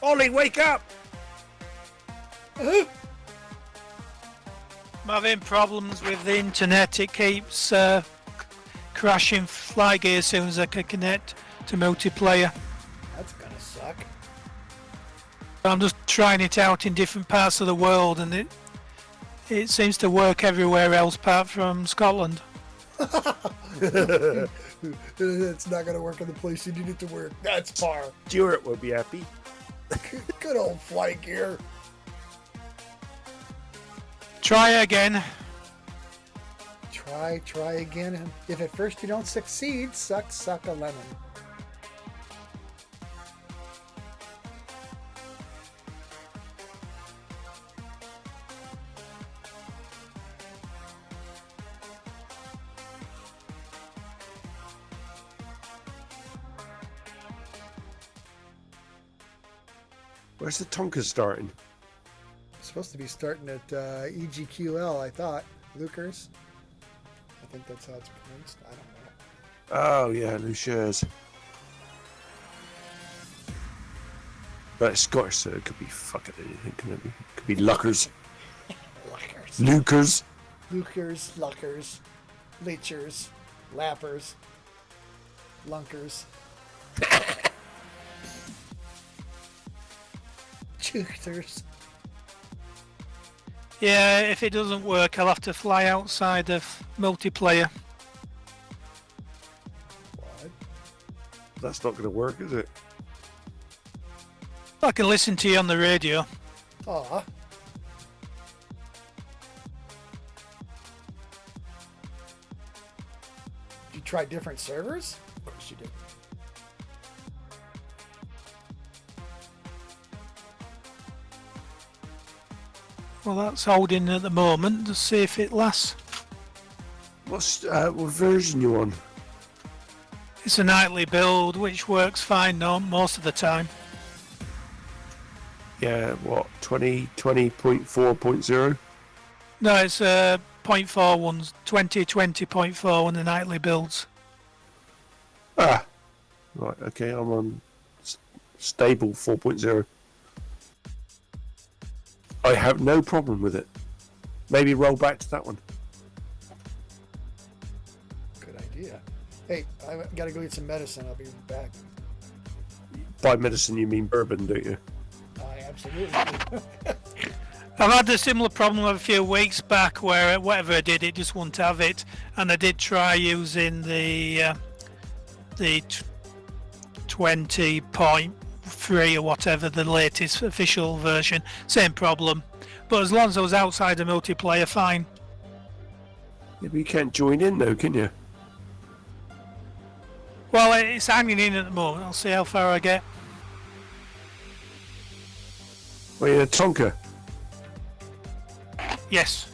Ollie, wake up! Uh-huh. I'm having problems with the internet. It keeps crashing fly gear as soon as I can connect to multiplayer. That's gonna suck. I'm just trying it out in different parts of the world, and it seems to work everywhere else apart from Scotland. It's not gonna work in the place you need it to work. That's far. Stuart will be happy. Good old flight gear. Try again. Try again. If at first you don't succeed, suck a lemon. Where's the Tonka starting? It's supposed to be starting at EGQL, I thought. Lucas. I think that's how it's pronounced. I don't know. Oh, yeah, Luciers. But it's Scottish, so it could be fucking anything, can it be? It could be Luckers. Lucas. Lucers, Luckers, Leechers, Lappers, Lunkers. Jukers. Yeah, if it doesn't work, I'll have to fly outside of multiplayer. What? That's not going to work, is it? I can listen to you on the radio. Aw. Did you try different servers? Of course you did. Well, that's holding at the moment. Let's see if it lasts. What version you on? It's a nightly build, which works fine most of the time. Yeah, what, 20.4.0? No, it's 0.41, 20.4 on the nightly builds. Ah, right, okay, I'm on stable 4.0. I have no problem with it. Maybe roll back to that one. Good idea. Hey, I gotta go get some medicine. I'll be back. By medicine you mean bourbon, don't you? I absolutely do. I've had a similar problem a few weeks back where whatever I did, it just wouldn't have it. And I did try using the 20.3 or whatever, the latest official version. Same problem. But as long as I was outside the multiplayer, fine. Yeah, but you can't join in though, can you? Well, it's hanging in at the moment. I'll see how far I get. Well, you're in a Tonka. Yes.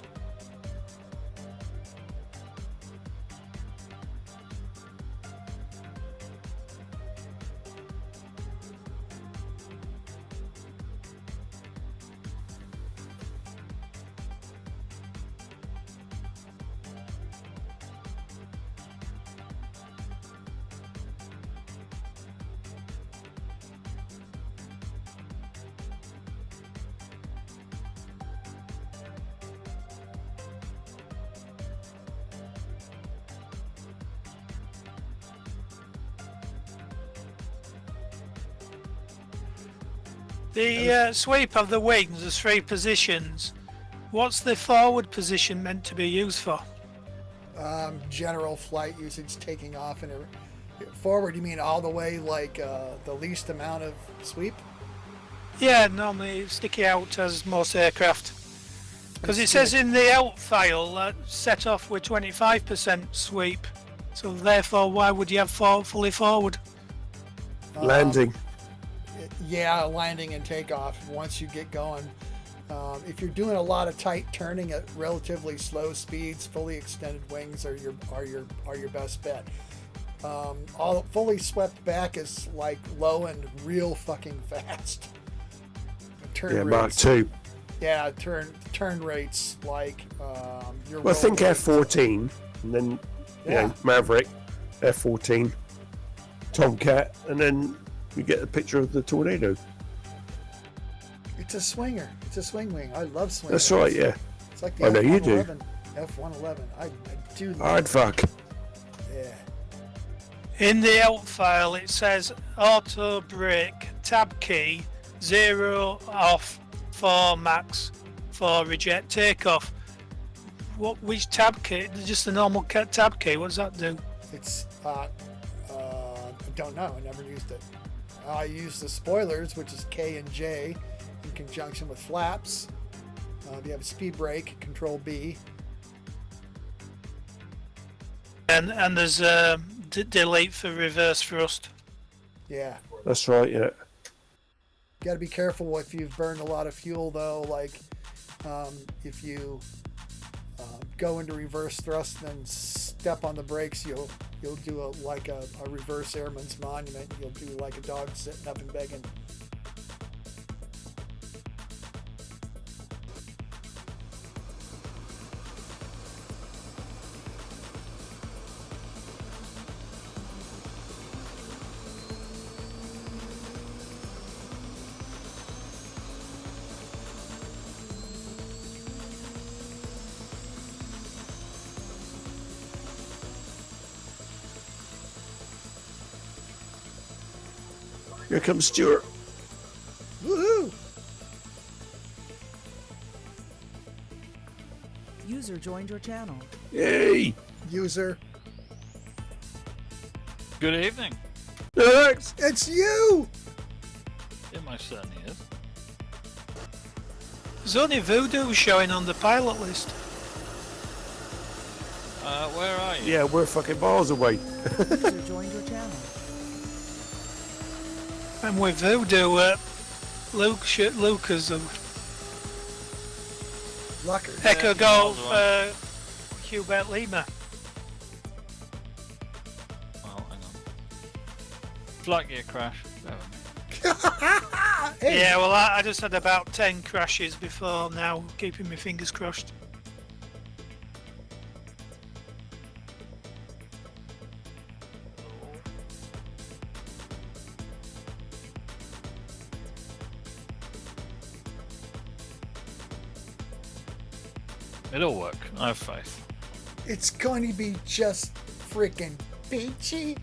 The sweep of the wings, there's three positions. What's the forward position meant to be used for? General flight usage, taking off and forward. You mean all the way, like the least amount of sweep? Yeah, normally sticky out as most aircraft. Because it says in the out file set off with 25% sweep. So therefore, why would you have fully forward? Landing. Yeah, landing and takeoff once you get going. If you're doing a lot of tight turning at relatively slow speeds, fully extended wings are your best bet. All fully swept back is like low and real fucking fast. Turn Yeah, rates, Mark 2. Yeah, turn rates like your. Well, think F-14, and then you know, Maverick, F-14, Tomcat, and then you get a picture of the tornado. It's a swinger. It's a swing wing. I love swing That's wings. right, yeah. It's like the I know you do. F-111. I do love Hard it. fuck. Yeah. In the out file, it says auto brake tab key 0 off 4 max for reject takeoff. Which tab key? Just the normal tab key. What does that do? It's I don't know. I never used it. I use the spoilers, which is K and J, in conjunction with flaps. If you have a speed brake, Control B. And there's delete for reverse thrust. Yeah. That's right, yeah. Got to be careful if you've burned a lot of fuel, though. Like if you go into reverse thrust and then step on the brakes, you'll do a reverse airman's monument. You'll do like a dog sitting up and begging. Here comes Stuart. Woohoo! User joined your channel. Yay! User. Good evening. Alex! It's you! It most certainly is. There's only Voodoo showing on the pilot list. Where are you? Yeah, we're fucking miles away. User joined your channel. I'm with Voodoo at Lucas of Luckers. Echo Yeah, Golf miles Hubert Lima. Oh, hang on. Flight gear crash. Bear with me. Hey, Yeah, well, I just had about 10 crashes before now, keeping my fingers crossed. It'll work. I have faith. it's going to be just freaking peachy.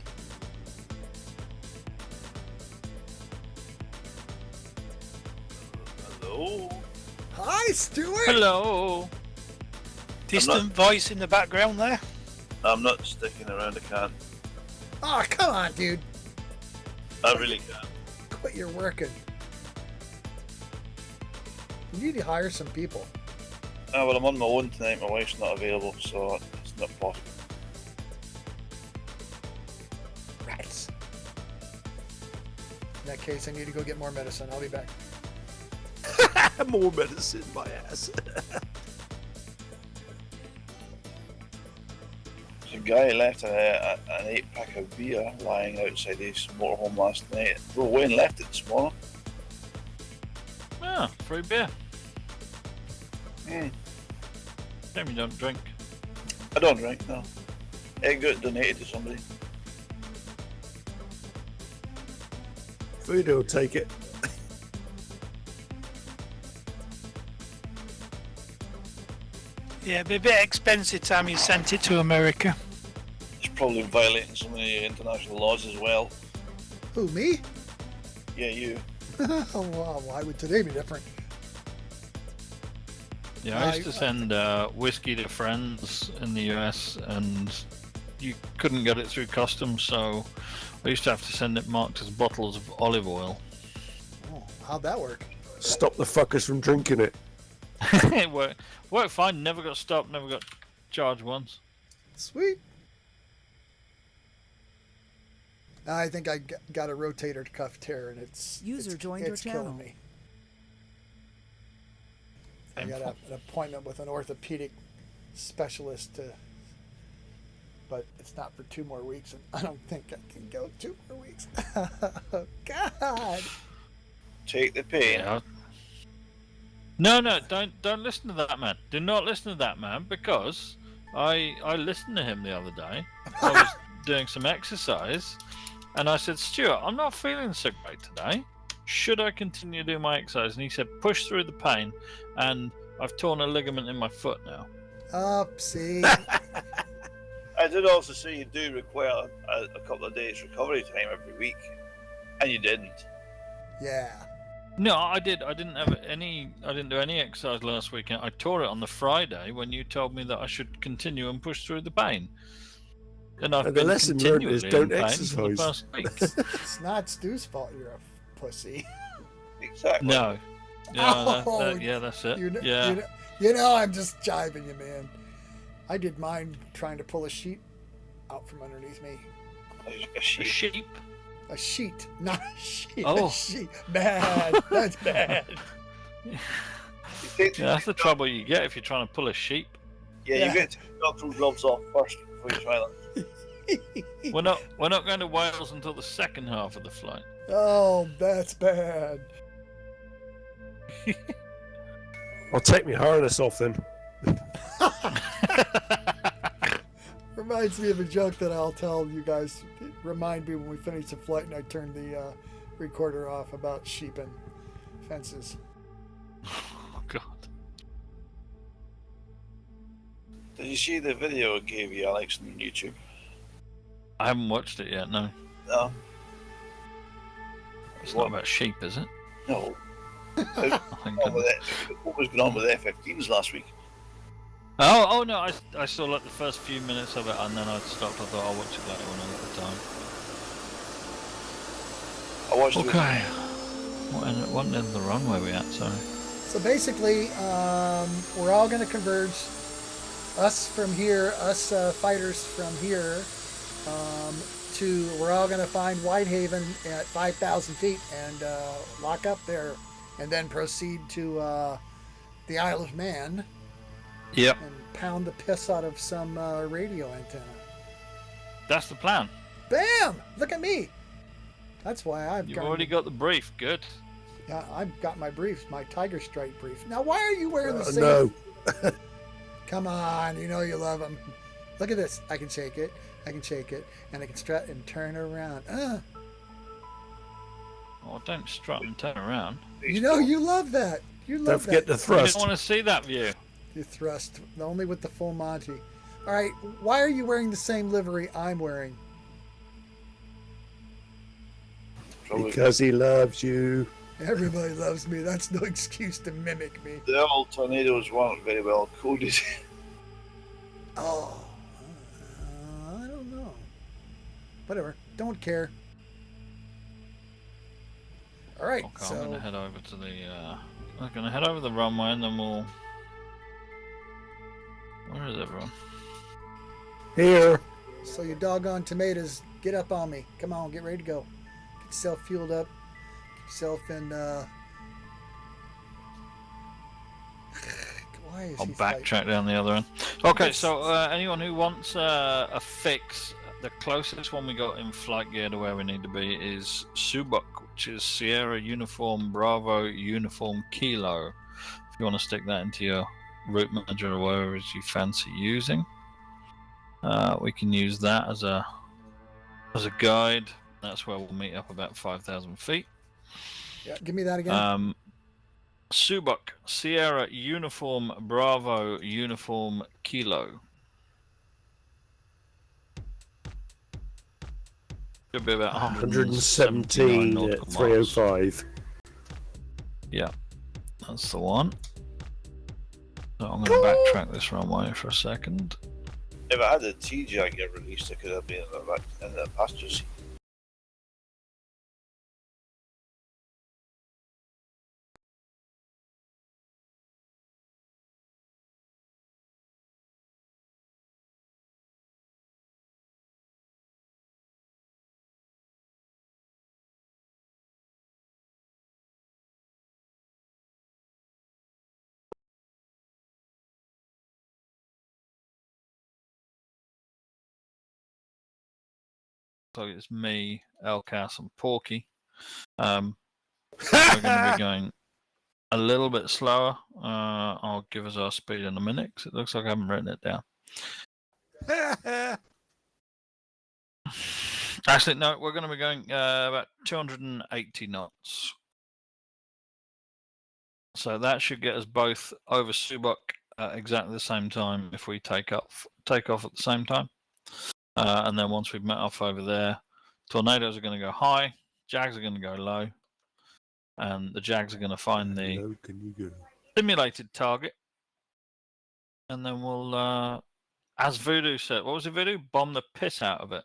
Hello. Hi, Stuart. Hello. Distant voice in the background there. I'm not sticking around. I can't. Oh, come on, dude. I really can't. Quit your working. You need to hire some people. Well, I'm on my own tonight. My wife's not available, so it's not possible. Rats. In that case, I need to go get more medicine. I'll be back. More medicine, my ass. There's a guy left an 8-pack of beer lying outside his motorhome last night. Drove away and left it this morning. Ah, free beer. Mm. Shame you don't drink. I don't drink, no. It got donated to somebody. Food will take it. Yeah, it'd be a bit expensive time you sent it to America. It's probably violating some of the international laws as well. Who, me? Yeah, you. Oh, well, why would today be different? Yeah, I used to send whiskey to friends in the US, and you couldn't get it through customs, so I used to have to send it marked as bottles of olive oil. Oh, how'd that work? Stop the fuckers from drinking it. It worked fine, never got stopped, never got charged once. Sweet. I think I got a rotator cuff tear, and it's Joined your killing channel. me. I got an appointment with an orthopedic specialist, but it's not for 2 more weeks, and I don't think I can go 2 more weeks. Oh, God. Take the pain. Yeah. No, don't listen to that man. Do not listen to that man, because I listened to him the other day. I was doing some exercise, and I said, Stuart, I'm not feeling so great today. should I continue doing my exercise? And he said, push through the pain. And I've torn a ligament in my foot now. See. I did also say you do require a couple of days recovery time every week, and you didn't. Yeah. No, I did. I didn't do any exercise last weekend. I tore it on the Friday when you told me that I should continue and push through the pain. And I've And the been lesson learned is continually don't in pain for the exercise. past week. It's not Stu's fault you're a pussy. Exactly. No. Yeah, Oh, yeah, that's it. You know, yeah. you know, I'm just jiving you, man. I did mine trying to pull a sheet out from underneath me. A A sheep. sheep. A sheet, not a sheet. Oh. A sheet. Bad. That's bad. You take Yeah, that's the trouble you get if you're trying to pull a sheep. Yeah, you get to knock some gloves off first before you try that. We're not going to Wales until the second half of the flight. Oh, that's bad. I'll take my harness off then. Reminds me of a joke that I'll tell you guys. Remind me when we finish the flight and I turn the recorder off about sheep and fences. Oh God. Did you see the video I gave you, Alex, on YouTube? I haven't watched it yet. No, No. it's not about sheep, is it? No. Thank What was going on with the F-15s last week? Oh no! I saw like the first few minutes of it, and then I stopped. I thought I'll watch it later when I get the time. I watched Okay. What end of the runway we at? Sorry. So basically, we're all going to converge. Us from here, us fighters from here, we're all going to find Whitehaven at 5,000 feet and lock up there, and then proceed to the Isle of Man. Yep. And pound the piss out of some radio antenna. That's the plan. Bam! Look at me. That's why You've already got the brief. Good. Yeah, I've got my briefs, my Tiger Stripe brief. Now, why are you wearing the same? No. Come on, you know you love them. Look at this. I can shake it. I can shake it, and I can strut and turn around. Oh, don't strut and turn around. You know you love that. You love Don't forget that. the I thrust. don't want to see that view. You thrust, only with the full Monty. All right, why are you wearing the same livery I'm wearing? Because he loves you. Everybody loves me. That's no excuse to mimic me. The old tornadoes weren't very well coded. Oh, I don't know. Whatever. Don't care. All right, Okay, so I'm gonna head over to the. I'm gonna head over the runway, and then we'll. Where is everyone? Here. so you doggone tomatoes, get up on me. Come on, get ready to go. Get yourself fueled up. Get yourself in. Why is I'll he fighting? backtrack down the other end. Okay, Yes. so anyone who wants a fix, the closest one we got in flight gear to where we need to be is Subuk, which is Sierra Uniform Bravo Uniform Kilo. If you want to stick that into your route manager or whatever it is you fancy using, we can use that as a guide. That's where we'll meet up about 5,000 feet. Yeah, give me that again. Subuk, Sierra Uniform Bravo Uniform Kilo. Should be about 117 nautical at miles. 305. Yeah, that's the one. So I'm going to backtrack this runway for a second. If I had the TJ get released, I could have been in the passenger seat. So it's me, Elcas, and Porky. We're going to be going a little bit slower. I'll give us our speed in a minute because it looks like I haven't written it down. Actually, no, we're going to be going about 280 knots. So that should get us both over Subok at exactly the same time if we take off at the same time. And then once we've met off over there, tornadoes are going to go high, jags are going to go low, and the jags are going to find the Low can you go? simulated target. And then we'll, as Voodoo said, what was it, Voodoo? Bomb the piss out of it.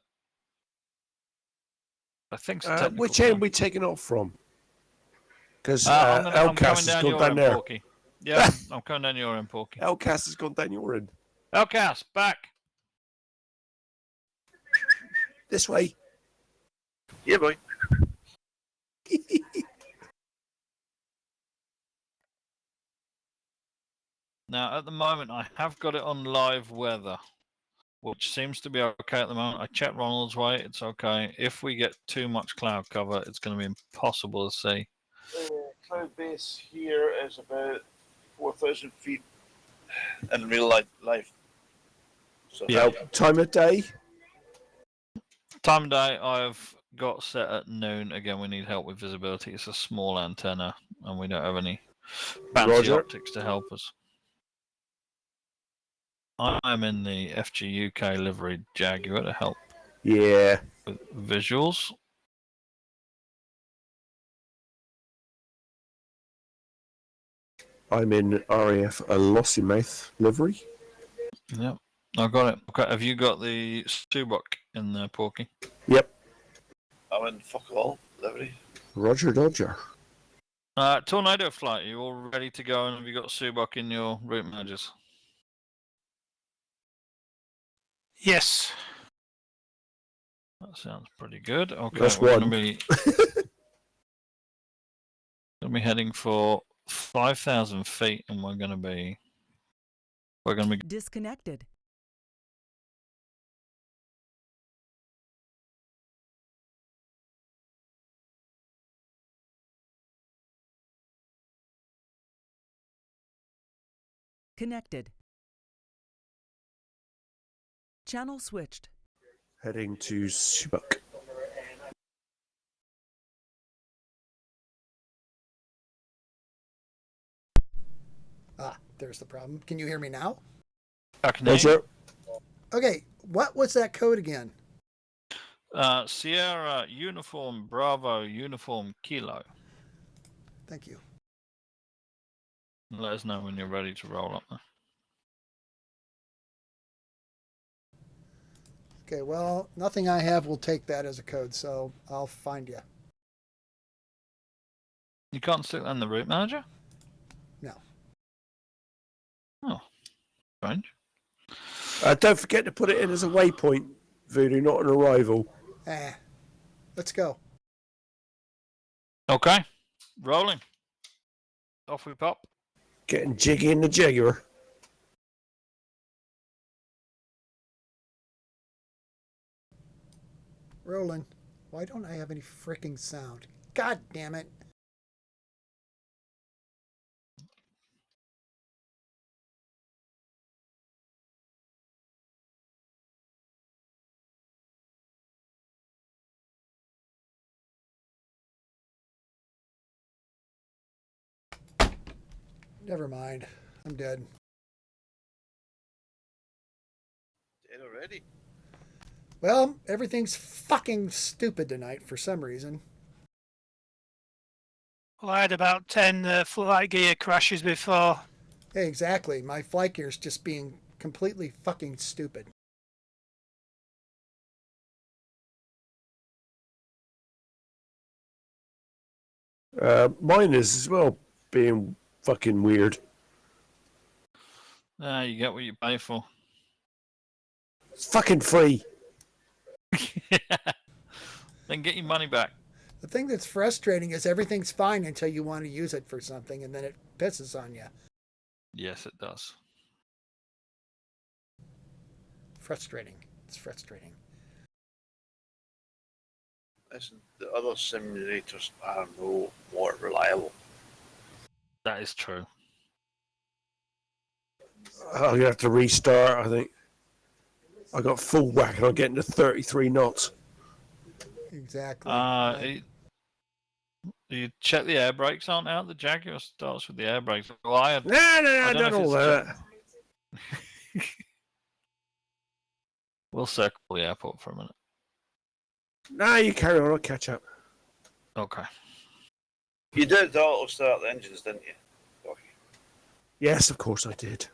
I think so. Which end are we taking off from? Because I'm coming Elcast has down gone your down end, there. Porky. Yeah, I'm coming down your end, Porky. Elcast has gone down your end. Elcast, back. This way. Yeah, boy. Now, at the moment, I have got it on live weather, which seems to be okay at the moment. I checked Ronald's way, it's okay. If we get too much cloud cover, it's going to be impossible to see. Cloud base here is about 4,000 feet in real life. So Yeah. Time of day. Time of day, I've got set at noon. Again, we need help with visibility. It's a small antenna, and we don't have any fancy Roger. optics to help us. I'm in the FGUK livery Jaguar to help Yeah. with visuals. I'm in RAF a Lossy Mouth livery. Yep, I got it. Okay, have you got the Subok in there, Porky? Yep. I'm in fuck all livery. Roger Dodger. Tornado flight, are you all ready to go? And have you got Subok in your route managers? Yes. That sounds pretty good. Okay, That's we're one. going to be heading for 5,000 feet, and we're going to be Disconnected. Connected. Channel switched. Heading to Subok. Ah, there's the problem. Can you hear me now? Roger. Okay, what was that code again? Sierra Uniform Bravo Uniform Kilo. Thank you. Let us know when you're ready to roll up there. Okay, well, nothing I have will take that as a code, so I'll find you. You can't stick that in the route manager? No. Oh, strange. Don't forget to put it in as a waypoint, Voodoo, not an arrival. Let's go. Okay, rolling. Off we pop. Getting jiggy in the Jaguar. Rolling. Why don't I have any freaking sound? God damn it. Never mind. I'm dead. Dead already. Well, everything's fucking stupid tonight for some reason. Well, I had about 10 flight gear crashes before. Hey, exactly. My flight gear's just being completely fucking stupid. Mine is as well, being fucking weird. You get what you pay for. It's fucking free. Then get your money back. The thing that's frustrating is everything's fine until you want to use it for something, and then it pisses on you. Yes, it does. Frustrating. It's frustrating. Listen, the other simulators are no more reliable. That is true. I'm gonna have to restart, I think. I got full whack and I'm getting to 33 knots. Exactly. You check the air brakes aren't out. The Jaguar starts with the air brakes. Well, I had. No, I don't know don't if know it's that. We'll circle the airport for a minute. Nah, you carry on. I'll catch up. Okay. You did auto start the engines, didn't you? Okay. Yes, of course I did.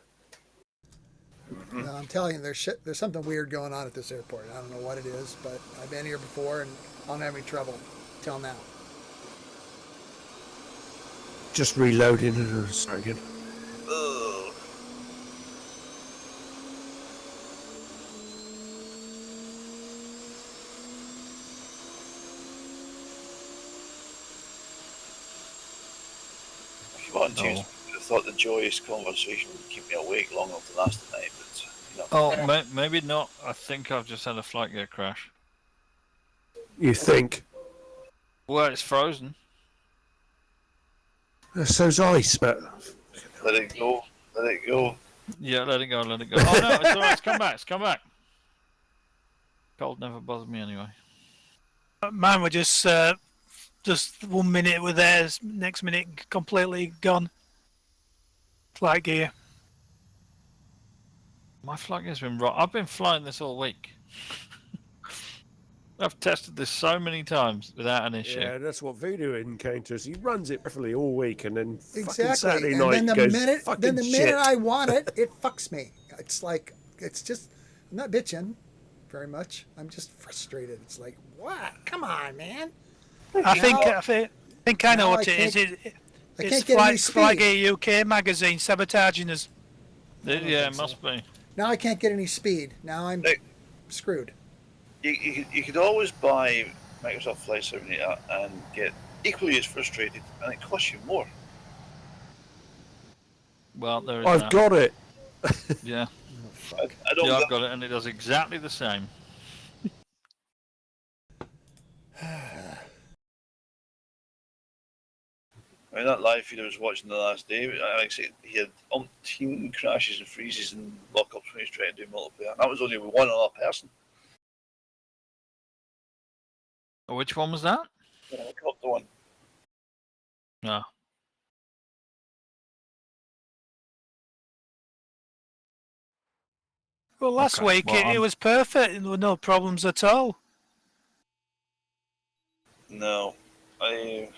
No, I'm telling you, there's something weird going on at this airport. I don't know what it is, but I've been here before and I don't have any trouble till now. Just reloading and start again. Ugh. Volunteers, I thought the joyous conversation would keep me awake long enough to last the night, but you know. Oh, maybe not. I think I've just had a flight gear crash. You think? Well, it's frozen. So's ice, but Let it go. Let it go. Yeah, let it go, let it go. Oh no, it's alright, it's come back, it's come back. Cold never bothered me anyway. Mine were just 1 minute were there, next minute completely gone. Flight gear. My flight gear's been right. I've been flying this all week. I've tested this so many times without an issue. yeah, that's what Voodoo encounters. He runs it perfectly all week, and then fucking Exactly. Saturday And night then the goes minute, fucking then the shit. minute I want it, it fucks me. It's like it's just. I'm not bitching very much. I'm just frustrated. It's like, what? Come on, man. I think I know now what I it is. can't- I It's can't get any Flight speed. Gear UK magazine sabotaging us. Yeah, think it so. must be. Now I can't get any speed. Now I'm Hey. screwed. You could always buy Microsoft Flight Simulator and get equally as frustrated, and it costs you more. Well, there is I've that. got it. Yeah, Oh, fuck. I don't. yeah, I've got- got it, and it does exactly the same. I mean, that live feed I was watching the last day, like I said, he had umpteen crashes and freezes and lockups when he was trying to do multiplayer. And that was only with one other person. Which one was that? The helicopter one. No. Well, last Okay, week well, it was perfect. There were no problems at all. No, I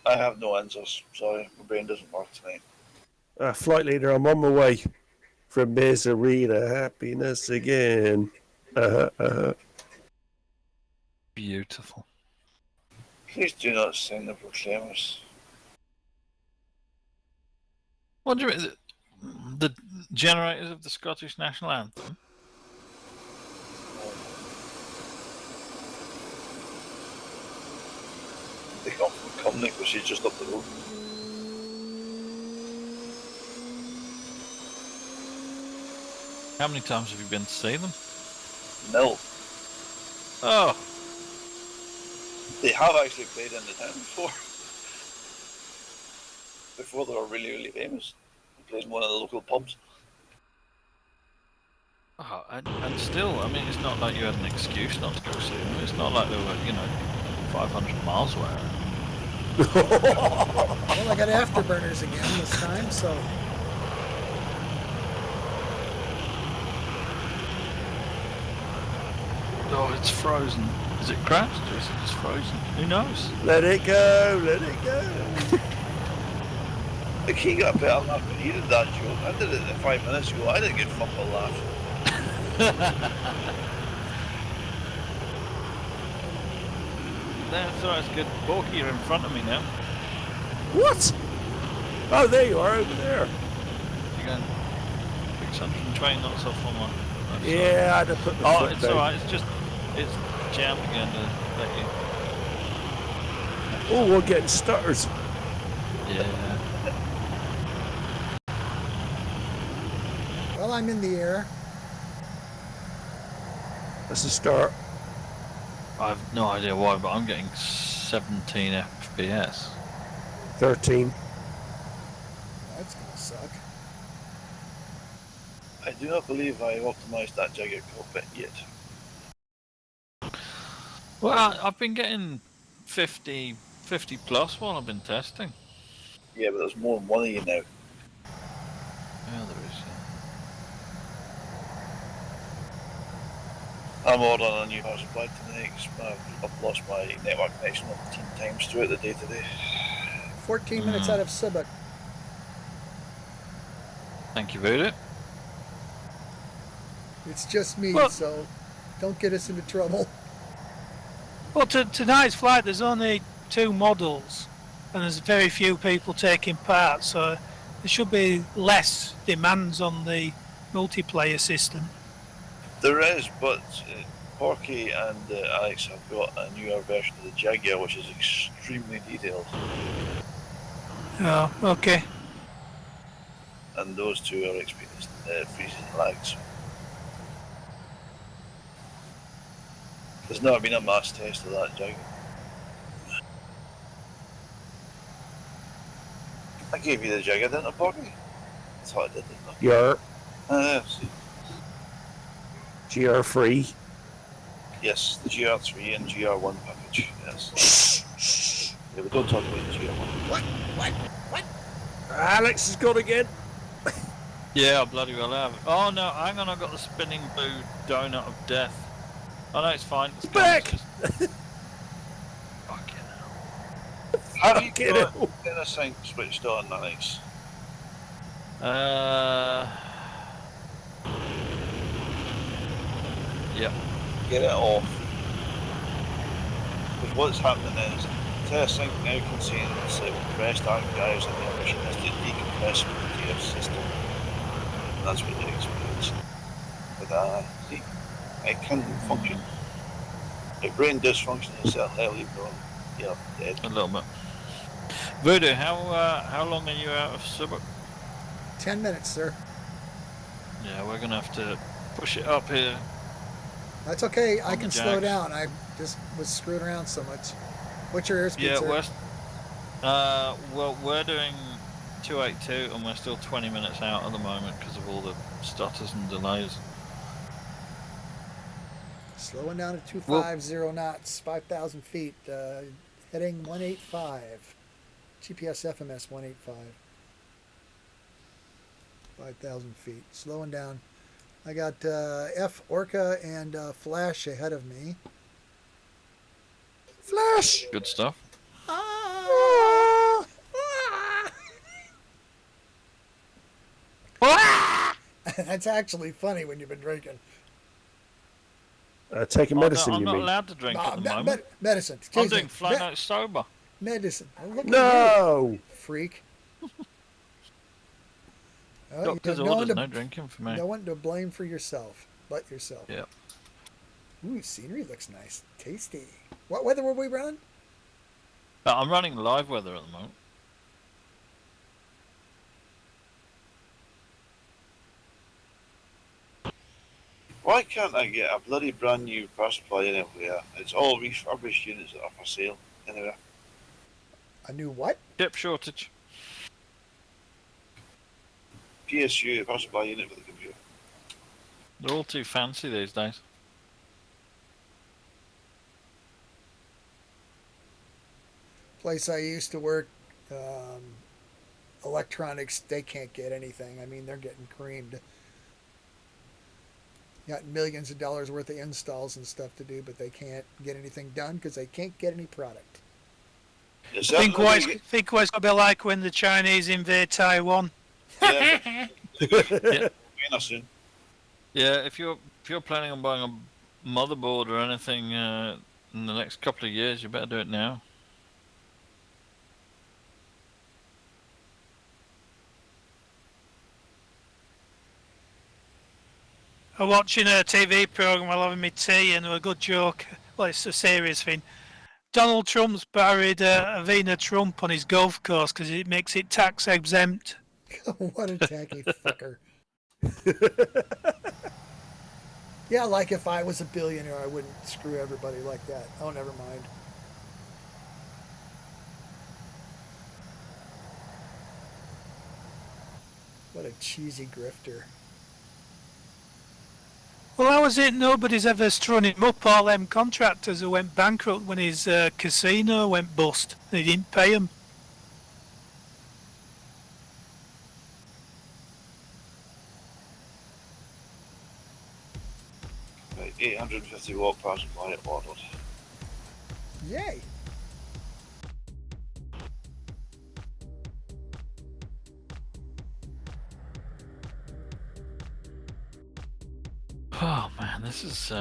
have no answers. Sorry, my brain doesn't work tonight. Flight leader, I'm on my way from misery to happiness again. Beautiful. Please do not sing the Proclaimers. What do you mean? The generators of the Scottish national anthem? They come from Cumnock, which is just up the road. How many times have you been to see them? No, Oh, they have actually played in the town before. Before they were really, really famous. They played in one of the local pubs. oh and still, I mean, it's not like you had an excuse not to go see them. It's not like they were, 500 miles away. Well, I got afterburners again this time, so Oh, it's frozen. Is it crashed or is it just frozen? Who knows? Let it go, let it go. Like he got better than that, he did that joke. I did it 5 minutes ago. I didn't get fuck a laugh. That's alright, it's good. Borky, you're in front of me now. What? Oh, there you are, over there. You're going 620 knots off on one. Yeah, I'd have put the Oh, foot it's down. alright, it's jammed again to let you. Oh, we're getting stutters. Yeah. well, I'm in the air. That's a start. I've no idea why, but I'm getting 17 FPS. 13. That's gonna suck. I do not believe I optimised that Jaguar cockpit yet. Well, I've been getting 50 plus while I've been testing. Yeah, but there's more than one of you now. Yeah, there is. I'm ordering a new power supply tonight because I've lost my network connection 15 times throughout the day today. 14 minutes out of Subic. Thank you, Voodoo. It's just me, Well- so don't get us into trouble. Well, tonight's flight, there's only 2 models, and there's very few people taking part, so there should be less demands on the multiplayer system. There is, but Porky and Alex have got a newer version of the Jaguar, which is extremely detailed, Oh, okay. and those two are experienced freezes and lags. There's never been a mass test of that Jaguar. I gave you the Jaguar, didn't I, Porky? I thought I did, didn't I? Your See. GR3. Yes, the GR3 and GR1 package, yes. Yeah, we don't talk about the GR1. What? Alex has gone again. Yeah, I bloody well have. Oh no, hang on, I got the spinning blue donut of death. Oh no, it's fine. It's gone, Back! it's just- Fucking hell. Have you Fucking got hell. the sync switched on, Alex? Yep. Get it off. Because what's happening is, TeleSync now contains compressed archives and the ambition is to decompress the your system. And that's what you're experiencing. But see, it can function. If brain dysfunction is a heavily wrong, you're dead. A little bit. Voodoo, how long are you out of Subic? 10 minutes, sir. Yeah, we're gonna have to push it up here. That's okay. I On the can slow jacks. down. I just was screwing around so much. What's your airspeed, Yeah, sir? well, we're doing 282 and we're still 20 minutes out at the moment because of all the stutters and delays. Slowing down to 250 knots, 5,000 feet. Heading 185. GPS FMS 185. 5,000 feet. Slowing down. I got F Orca and Flash ahead of me. Flash! Good stuff. That's actually funny when you've been drinking. Taking Oh, medicine, no, I'm you not mean? allowed to drink at the moment. Medicine. I'm Excuse doing me. Flightnight sober. Medicine. Oh, look at No! you, freak. Oh, Doctor's you have orders, no drinking for me. no one to blame for yourself, but yourself. Yeah. Ooh, scenery looks nice. Tasty. What weather were we running? I'm running live weather at the moment. Why can't I get a bloody brand new power supply anywhere? It's all refurbished units that are for sale anywhere. A new what? Chip shortage. PSU power supply unit for the computer. They're all too fancy these days. Place I used to work, electronics, they can't get anything. I mean, they're getting creamed. Got millions of dollars worth of installs and stuff to do, but they can't get anything done because they can't get any product. It's Think certainly what gonna it's going to be like when the Chinese invade Taiwan. get- yeah, Yeah. China soon. Yeah, if you're planning on buying a motherboard or anything in the next couple of years, you better do it now. I'm watching a TV program while having my tea, and a good joke. Well, it's a serious thing. Donald Trump's buried Avena Trump on his golf course because it makes it tax exempt. What a tacky fucker. Yeah, like if I was a billionaire, I wouldn't screw everybody like that. Oh, never mind. What a cheesy grifter. Well, how is it nobody's ever strung him up? All them contractors who went bankrupt when his casino went bust. They didn't pay him. Right, 850 watt power supply ordered. Yay! Oh man, this is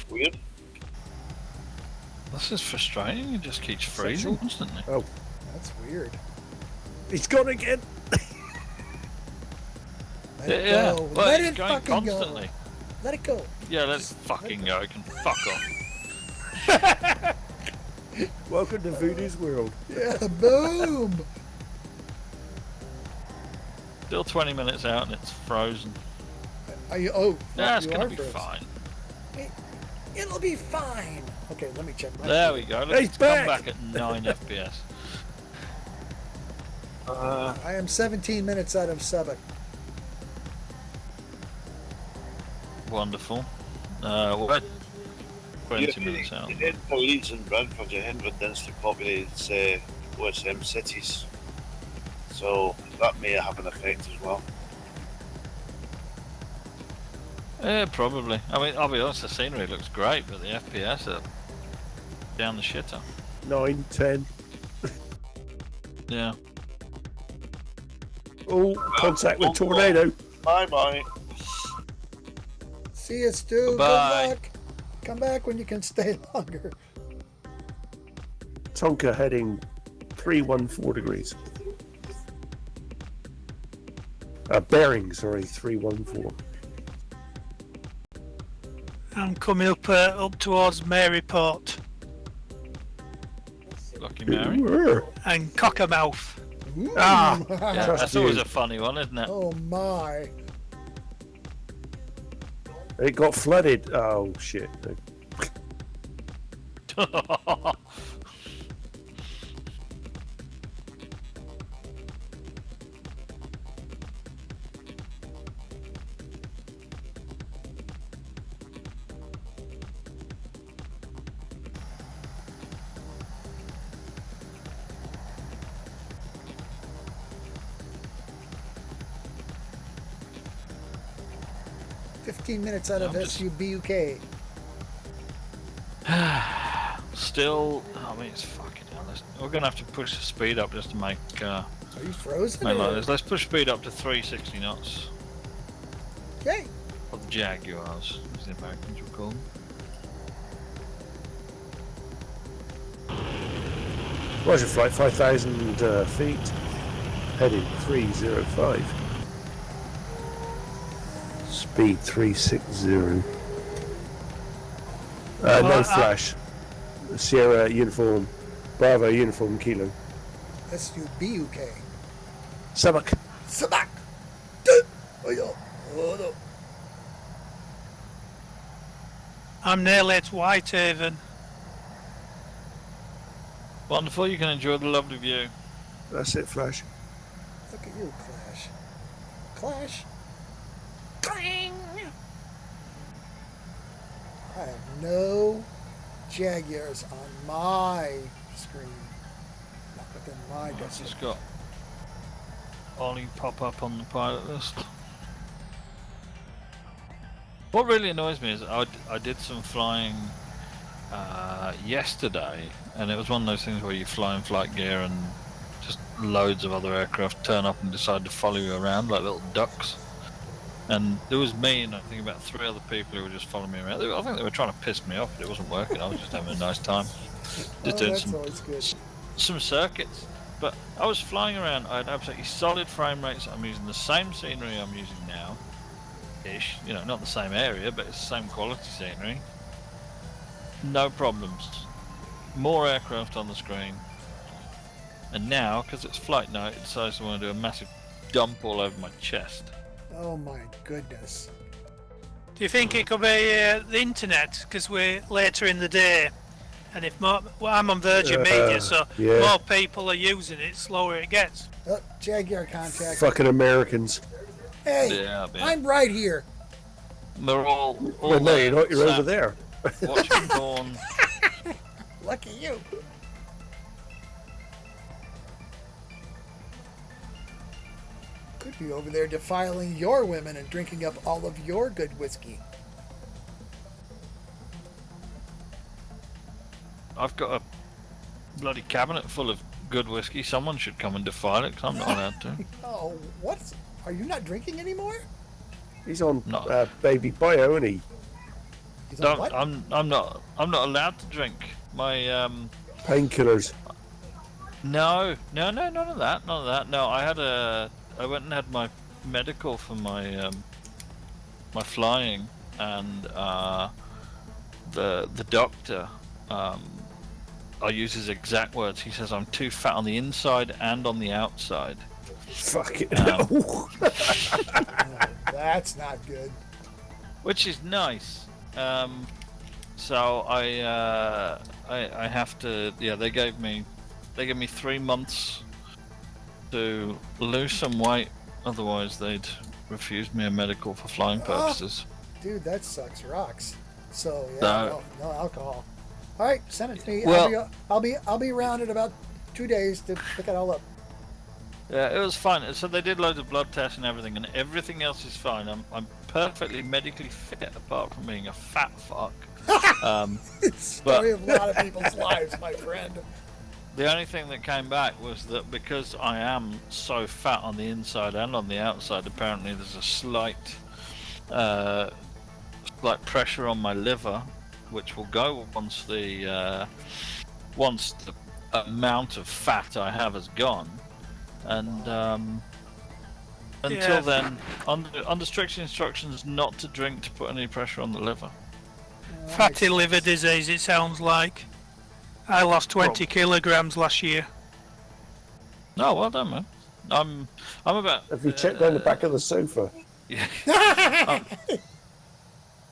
Weird. frustrating. It just keeps freezing constantly. Oh, That's weird. he's gone again. Let it Yeah, go. well, Let it's it going fucking constantly. go. Let it go. Yeah, let it fucking go. It can fuck off. Welcome to Voodoo's world. Yeah, boom. Still 20 minutes out and it's frozen. Are you? Oh, Yeah, it's you gonna are be frozen. fine. It'll be fine. Okay, let me check my. There we go. Look, He's it's come back. back at 9 FPS. I am 17 minutes out of Subak. Wonderful. We're 20 minutes out. In Leeds and Brentford, you're in with densely populated OSM cities. So that may have an effect as well. Yeah, probably. I mean, I'll be honest, the scenery looks great, but the FPS are down the shitter. 9, 10. Yeah. Oh, contact with tornado. Bye bye. See you, Stu. Bye. Good luck. Come back when you can stay longer. Tonka heading 314 degrees. Bearing, sorry, 314. I'm coming up towards Maryport Lucky Mary. and Cockermouth. Ah! Yeah, Trust that's always you. a funny one, isn't it? Oh my. It got flooded. Oh, shit. 15 minutes out of I'm just- FGUK. Still, I mean, it's fucking hell. We're gonna have to push the speed up just to make Are you frozen? like or- this. Let's push speed up to 360 knots. Okay. Or the Jaguars, as the Americans would call them. Roger, flight 5,000 feet. Heading 305. Speed 360. No flash. Sierra uniform. Bravo uniform kilo. SUBUK. Subak. Sabak. Oh, yeah. Oh, no. I'm nearly at Whitehaven. Wonderful, you can enjoy the lovely view. That's it, Flash. Look at you, Clash. Clash. Clang. I have no Jaguars on my screen. Not within my I've distance. just got Ollie pop up on the pilot list. What really annoys me is I did some flying yesterday, and it was one of those things where you fly in flight gear and just loads of other aircraft turn up and decide to follow you around like little ducks. And there was me and I think about 3 other people who were just following me around. I think they were trying to piss me off, but it wasn't working. I was just having a nice time. Just doing That's always good. some circuits. But I was flying around. I had absolutely solid frame rates. I'm using the same scenery I'm using now. Ish. You know, not the same area, but it's the same quality scenery. No problems. More aircraft on the screen. And now, because it's flight night, it decides to want to do a massive dump all over my chest. Oh my goodness. Do you think it could be the internet? Because we're later in the day, and if more, well, I'm on Virgin Media, so yeah. more people are using it, slower it gets. Oh, Jaguar contact. Fucking Americans. Hey, Yeah, I bet. I'm right here. They're all Well, no, you're not. You're sat over there. watching porn. Lucky you. Could be over there defiling your women and drinking up all of your good whiskey. I've got a bloody cabinet full of good whiskey. Someone should come and defile it, 'cause I'm not allowed to. Oh, what? Are you not drinking anymore? He's on No. baby bio, isn't he? He's on Don't, what? I'm not allowed to drink. My Painkillers. no, none of that. No, I went and had my medical for my my flying, and the doctor, I use his exact words. He says I'm too fat on the inside and on the outside. Fuck it. Oh, that's not good. Which is nice. So I have to. Yeah, they gave me 3 months to lose some weight. Otherwise, they'd refuse me a medical for flying purposes. Dude, that sucks rocks. So yeah, No. no alcohol. All right, send it to me. Well- I'll be around in about 2 days to pick it all up. Yeah, it was fine. So they did loads of blood tests and everything, and everything else is fine. I'm perfectly medically fit, apart from being a fat fuck. Story of a lot of people's lives, my friend. The only thing that came back was that because I am so fat on the inside and on the outside, apparently there's a slight pressure on my liver, which will go once the amount of fat I have has gone. And until Yeah. then, under strict instructions not to drink to put any pressure on the liver. Fatty liver disease, it sounds like. I lost 20 kilograms last year. No, well done, man. I'm about. Have you checked down the back of the sofa? Yeah.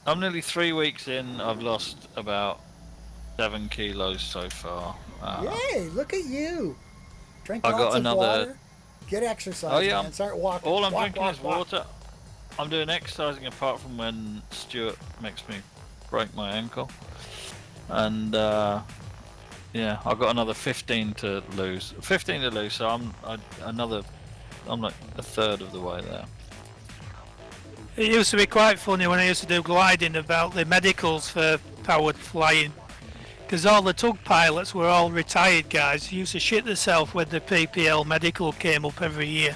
I'm nearly 3 weeks in. I've lost about 7 kilos so far. Yay! Look at you. Drink I lots got of another- water. Get exercise, Oh, yeah, man. Start walking. All I'm Walk, drinking walk, is walk. water. I'm doing exercising apart from when Stuart makes me break my ankle. And yeah, I've got another 15 to lose. 15 to lose, so I'm like a third of the way there. It used to be quite funny when I used to do gliding about the medicals for powered flying. Because all the tug pilots were all retired guys who used to shit themselves when the PPL medical came up every year.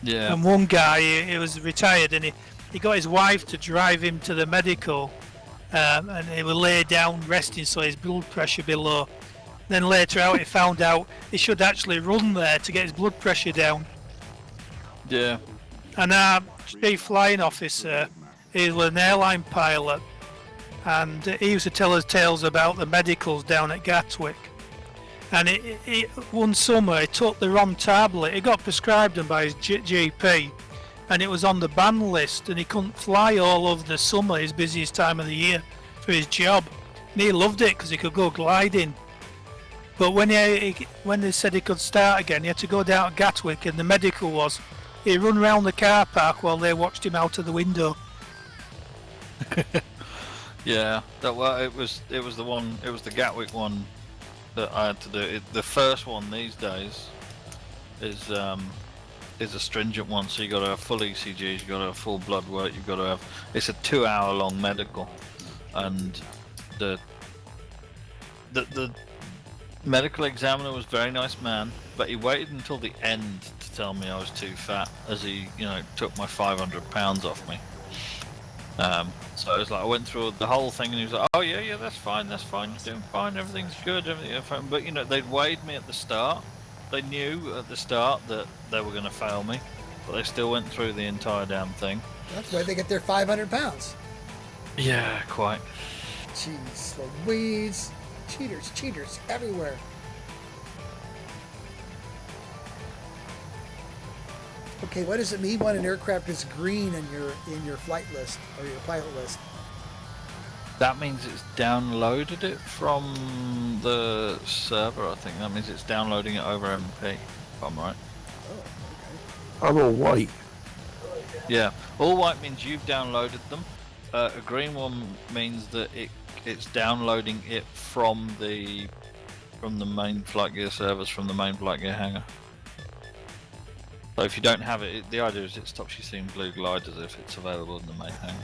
Yeah. And one guy, he was retired, and he got his wife to drive him to the medical, and he would lay down resting so his blood pressure be low. Then later out he found out he should actually run there to get his blood pressure down. Yeah. And our chief flying officer, he was an airline pilot, and he used to tell us tales about the medicals down at Gatwick. And one summer he took the wrong tablet. He got prescribed them by his GP, and it was on the ban list, and he couldn't fly all over the summer, his busiest time of the year, for his job. And he loved it because he could go gliding. But when they said he could start again, he had to go down to Gatwick, and the medical was, he run round the car park while they watched him out of the window. Yeah, it was the Gatwick one that I had to do. The first one these days is a stringent one, so you got to have full ECGs, you got to have full blood work, you got to have. It's a 2-hour long medical, and the medical examiner was a very nice man, but he waited until the end to tell me I was too fat, as he took my 500 pounds off me. So it was like I went through the whole thing, and he was like, "Oh yeah, that's fine, you're doing fine, everything's good, everything's fine." But they'd weighed me at the start. They knew at the start that they were going to fail me, but they still went through the entire damn thing. That's why they get their 500 pounds. Yeah, quite. Jeez Louise. Cheaters everywhere. Okay, what does it mean when an aircraft is green in your flight list or your pilot list? That means it's downloaded it from the server, I think. That means it's downloading it over MP, if I'm right. Oh, okay. I'm all white. Yeah, all white means you've downloaded them. A green one means that it's downloading it from the main flight gear servers, from the main flight gear hangar. So if you don't have it, the idea is it stops you seeing blue gliders if it's available in the main hangar.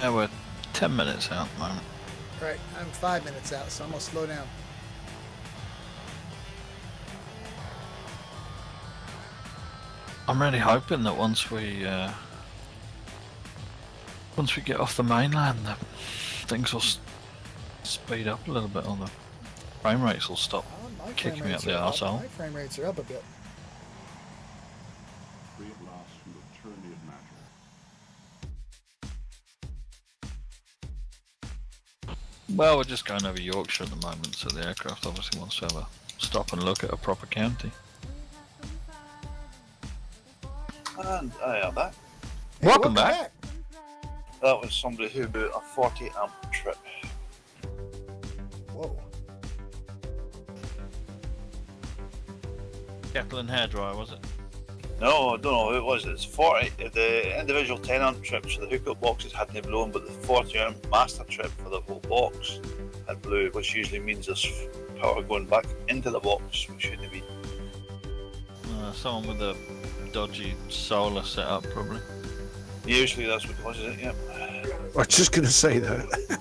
Yeah, we're 10 minutes out at the moment. Right, I'm 5 minutes out, so I'm gonna slow down. I'm really hoping that once we get off the mainland, that things will speed up a little bit, or the frame rates will stop My frame kicking me up rates the are up. arsehole. My frame rates are up a bit. Free at last from the tyranny of matter. Well, we're just going over Yorkshire at the moment, so the aircraft obviously wants to have a stop and look at a proper county. And I am back. Hey, Welcome back. That was somebody who bought a 40 amp trip. Whoa. Kettle and hairdryer, was it? No, I don't know who it was. It's 40. The individual 10 amp trips for the hookup boxes hadn't blown, but the 40 amp master trip for the whole box had blew, which usually means there's power going back into the box, which shouldn't be. Someone with a dodgy solar setup, probably. Usually that's what it was, isn't it? Yep. I was just going to say that.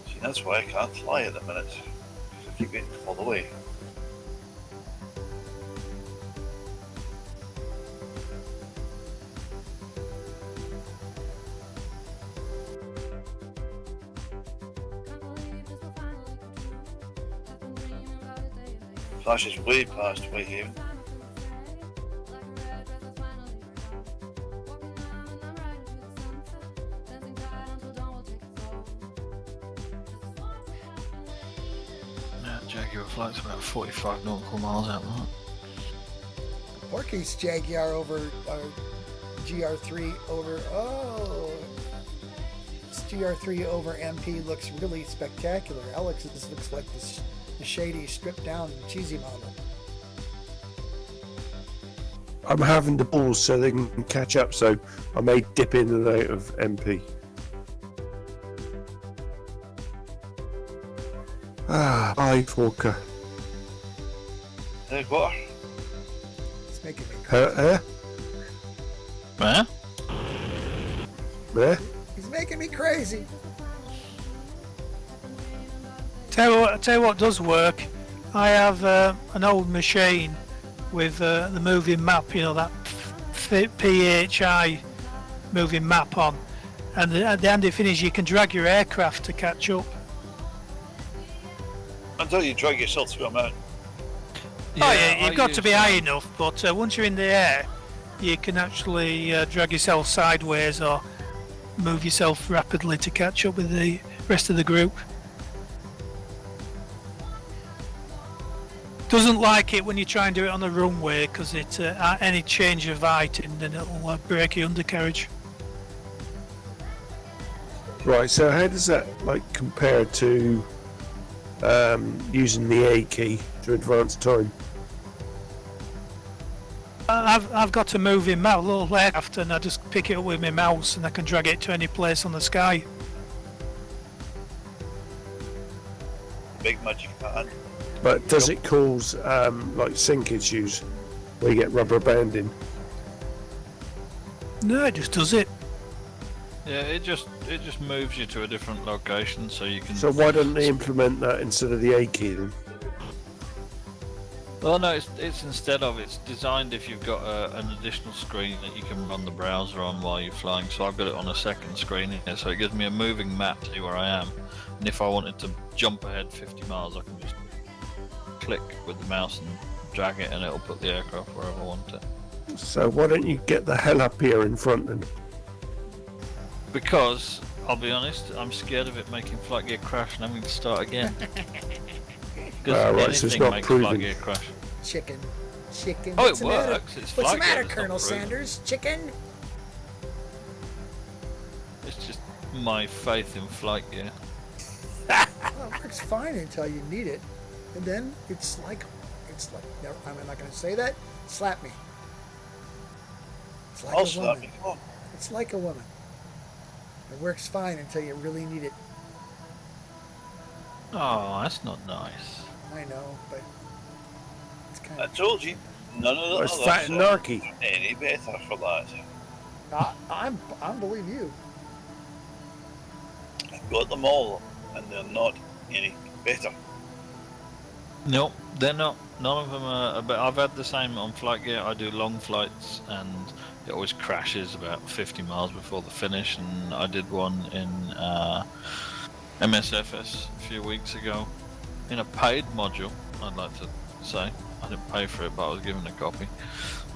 See, that's why I can't fly at the minute. Because I keep getting all the way. Flash is way past Whitehaven. Yeah, Jaguar flight's about 45 nautical miles out there. Porky's Jaguar over GR3 over. Oh, this GR3 over MP looks really spectacular. Alex's looks like this. The shady, stripped down, cheesy model. I'm having the balls so they can catch up, so I may dip in and out of MP. Bye, Forker. What? It's making me. Where? There? He's making me crazy. Tell you what does work. I have an old machine with the moving map, you know, that PHI moving map on, and at the handy thing is you can drag your aircraft to catch up. Until you drag yourself through a mountain. Oh yeah, you've got to be high enough, but once you're in the air, you can actually drag yourself sideways or move yourself rapidly to catch up with the rest of the group. Doesn't like it when you try and do it on the runway because it any change of height and then it'll break your undercarriage. Right, so how does that compare to using the A key to advance time? I've got a moving map, a little aircraft, and I just pick it up with my mouse and I can drag it to any place on the sky. Big magic hand. But does it cause sink issues where you get rubber banding? No, it just does it. Yeah, it just moves you to a different location, so you can. So why don't they implement that instead of the A key then? Well, no, it's instead of, it's designed if you've got an additional screen that you can run the browser on while you're flying. So I've got it on a second screen here, so it gives me a moving map to see where I am. And if I wanted to jump ahead 50 miles, I can just click with the mouse and drag it, and it'll put the aircraft wherever I want it. So why don't you get the hell up here in front then? Because I'll be honest, I'm scared of it making flight gear crash and having to start again. Right, so it's not makes proven. flight gear crash. Chicken. Oh, What's it the matter? works. It's What's the flight gear matter, that's not Colonel proven. Sanders? Chicken? It's just my faith in flight gear. Well, it works fine until you need it, and then it's like, never, I'm not going to say that. Slap me. It's like I'll a slap woman. you. Come on. It's like a woman. It works fine until you really need it. Oh, that's not nice. I know, but it's kind I of. told you, none of the It's others fat and are narky. any better for that. I believe you. I've got them all, and they're not any better. Nope, they're not. None of them are. But I've had the same on flight gear. I do long flights, and it always crashes about 50 miles before the finish. And I did one in MSFS a few weeks ago in a paid module. I'd like to say I didn't pay for it, but I was given a copy.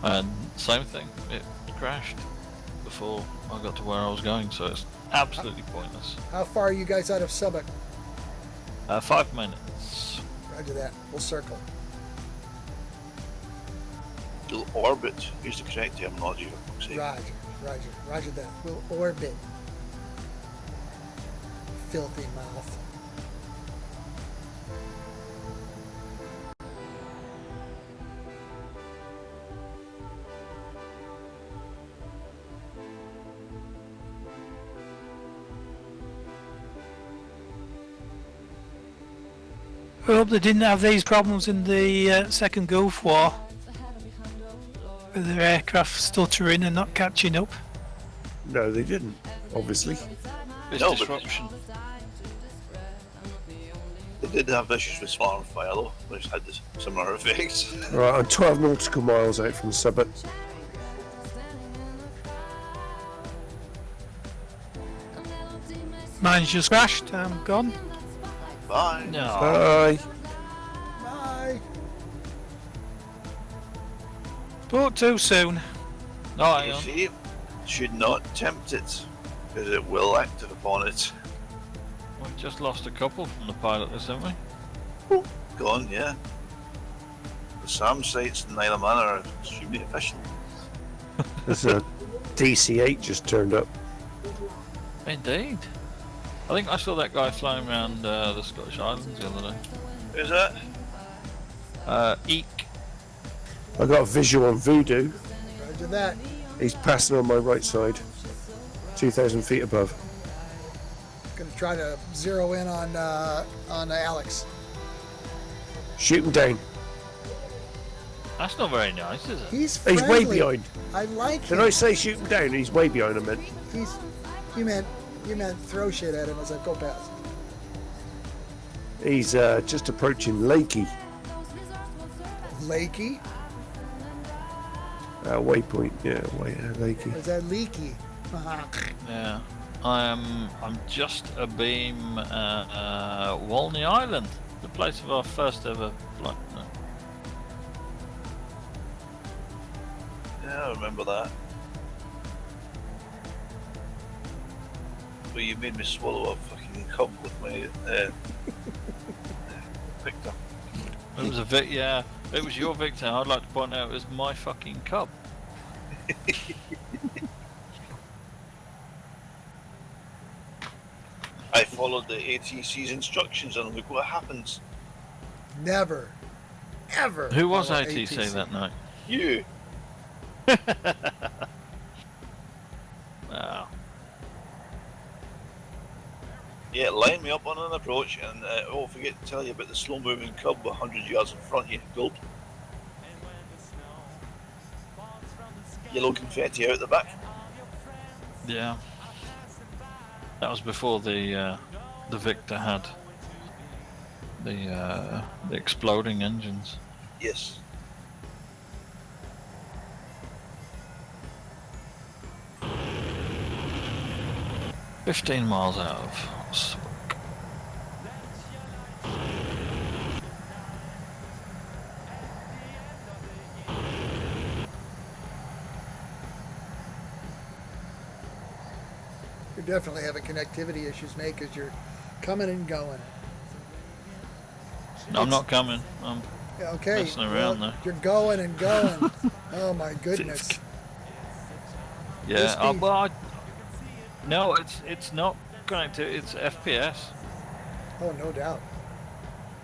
And same thing, it crashed before I got to where I was going. So it's absolutely pointless. How far are you guys out of Subak? 5 minutes. Roger that. We'll circle. You'll orbit. Use the correct terminology for fuck's sake. Roger that. We'll orbit. Filthy mouth. I hope they didn't have these problems in the second Gulf War, with their aircraft stuttering and not catching up. No, they didn't, obviously. It's No, but- disruption. They did have issues with Spartan Fire though, which had this similar effects. Right, I'm 12 nautical miles out from Subic. Mine's just crashed, I'm gone. Bye. No. Bye. Bye. But too soon. No, hang You on. see, should not tempt it, because it will act upon it. We've just lost a couple from the pilot, haven't we? Gone, yeah. The SAM sites in Isle of Man are extremely efficient. There's a DC-8 just turned up. Indeed. I think I saw that guy flying around the Scottish Islands the other day. Who's that? Eek. I got a visual on Voodoo. Roger that. He's passing on my right side, 2,000 feet above. Gonna try to zero in on Alex. Shoot him down. That's not very nice, is it? He's He's friendly. way behind. I like Did him. I say shoot him down? He's way behind, I meant. You meant throw shit at him as I go past. He's just approaching Lakey. Lakey? Waypoint, yeah, Lakey. Or is that leaky? Yeah. I'm just abeam Walney Island, the place of our first ever flight. No. Yeah, I remember that. But you made me swallow a fucking cub with my Victor. It was a yeah, it was your Victor. I'd like to point out it was my fucking cub. I followed the ATC's instructions and look what happens. Never. Ever. Who was follow ATC that night? You. Wow. Yeah, line me up on an approach and forget to tell you about the slow moving cub 100 yards in front of you. Gulp. Yellow confetti out the back. Yeah. That was before the Victor had the exploding engines. Yes. $15 miles out of Suffolk. You're definitely having connectivity issues, mate, because you're coming and going. I'm not coming. I'm Yeah, okay. messing around there. You're going and going. Oh my goodness. Yeah. Speed. No, it's not connected. It's FPS. Oh, no doubt.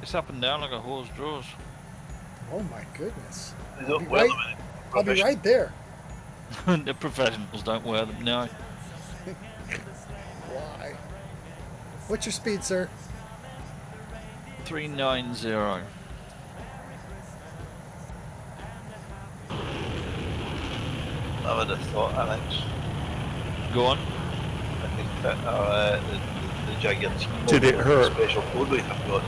It's up and down like a horse draws. Oh my goodness. They don't I'll be wear right- them in I'll be right there. The professionals don't wear them. No. Why? What's your speed, sir? 390. I would have thought, Alex. Go on. I think that the gigantic Did it hurt? special code we have got.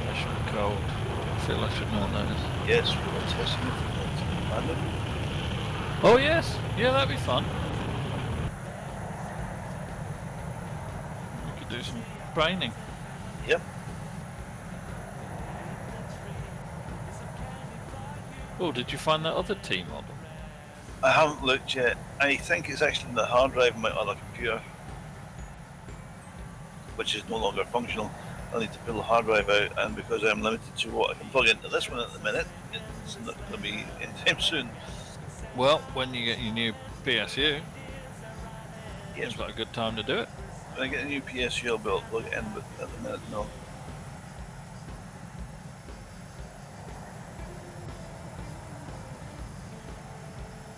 I should code. I feel I should know what that is. Yes, we were testing it. Random. Oh yes. Yeah, that'd be fun. We could do some training. Yep. Oh, did you find that other T model? I haven't looked yet. I think it's actually in the hard drive of my other computer, which is no longer functional. I need to pull the hard drive out, and because I'm limited to what I can plug into this one at the minute, it's not going to be anytime soon. Well, when you get your new PSU, Yes, it's about a good time to do it. when I get a new PSU, I'll be able to plug it in, but at the minute, no.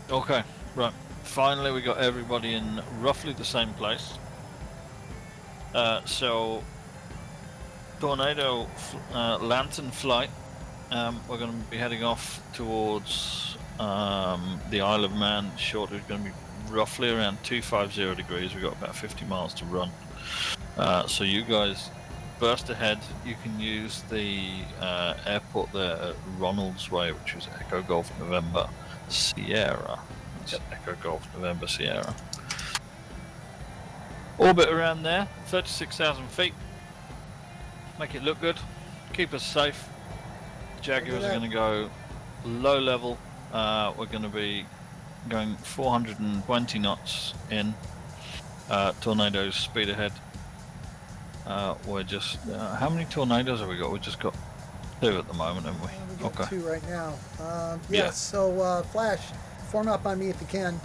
Okay, right. Finally, we got everybody in roughly the same place. So, Tornado Lantern Flight. We're going to be heading off towards the Isle of Man. Shortly, it's going to be roughly around 250 degrees. We've got about 50 miles to run. So you guys burst ahead. You can use the airport there at Ronald's Way, which is Echo Golf November Sierra. It's Echo Golf November Sierra. Orbit around there, 36,000 feet. Make it look good. Keep us safe. Jaguars are going to go low level. We're going to be going 420 knots in. Tornadoes speed ahead. We're just how many tornadoes have we got? We just got 2 at the moment, haven't we? We got 2 right now. Yeah. So Flash, form up on me if you can.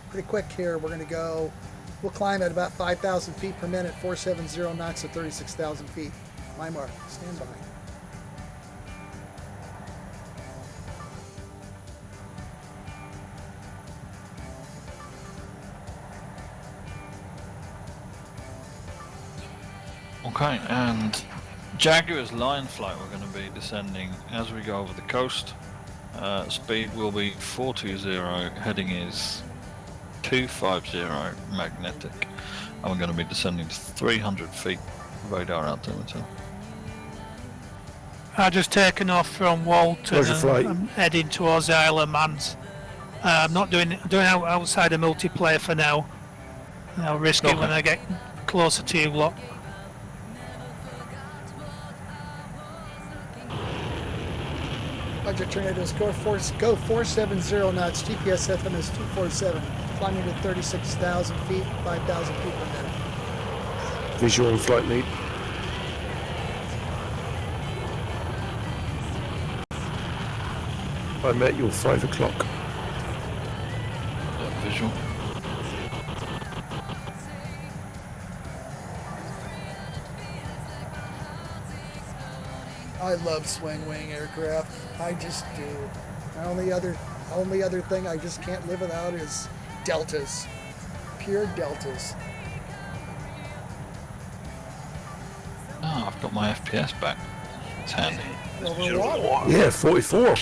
Pretty quick here. We're going to go. We'll climb at about 5,000 feet per minute, 470 knots at 36,000 feet. My mark. Stand by. Okay, and Jaguar's line flight, we're going to be descending as we go over the coast. Speed will be 420, heading is 250 magnetic, and we're going to be descending to 300 feet radar altimeter. I've just taken off from Walton Where's your flight? and I'm heading towards the Isle of Man. I'm not doing outside of multiplayer for now. I'll risk it Okay. when I get closer to you lot. Roger, Tornadoes, go 470 knots, GPS FMS 247, climbing to 36,000 feet, 5,000 feet per minute. Visual and flight lead. I met you at 5 o'clock. Visual. I love swing wing aircraft. I just do. The only other thing I just can't live without is deltas. Pure deltas. Oh, I've got my FPS back. It's handy. Over water. Yeah, 44.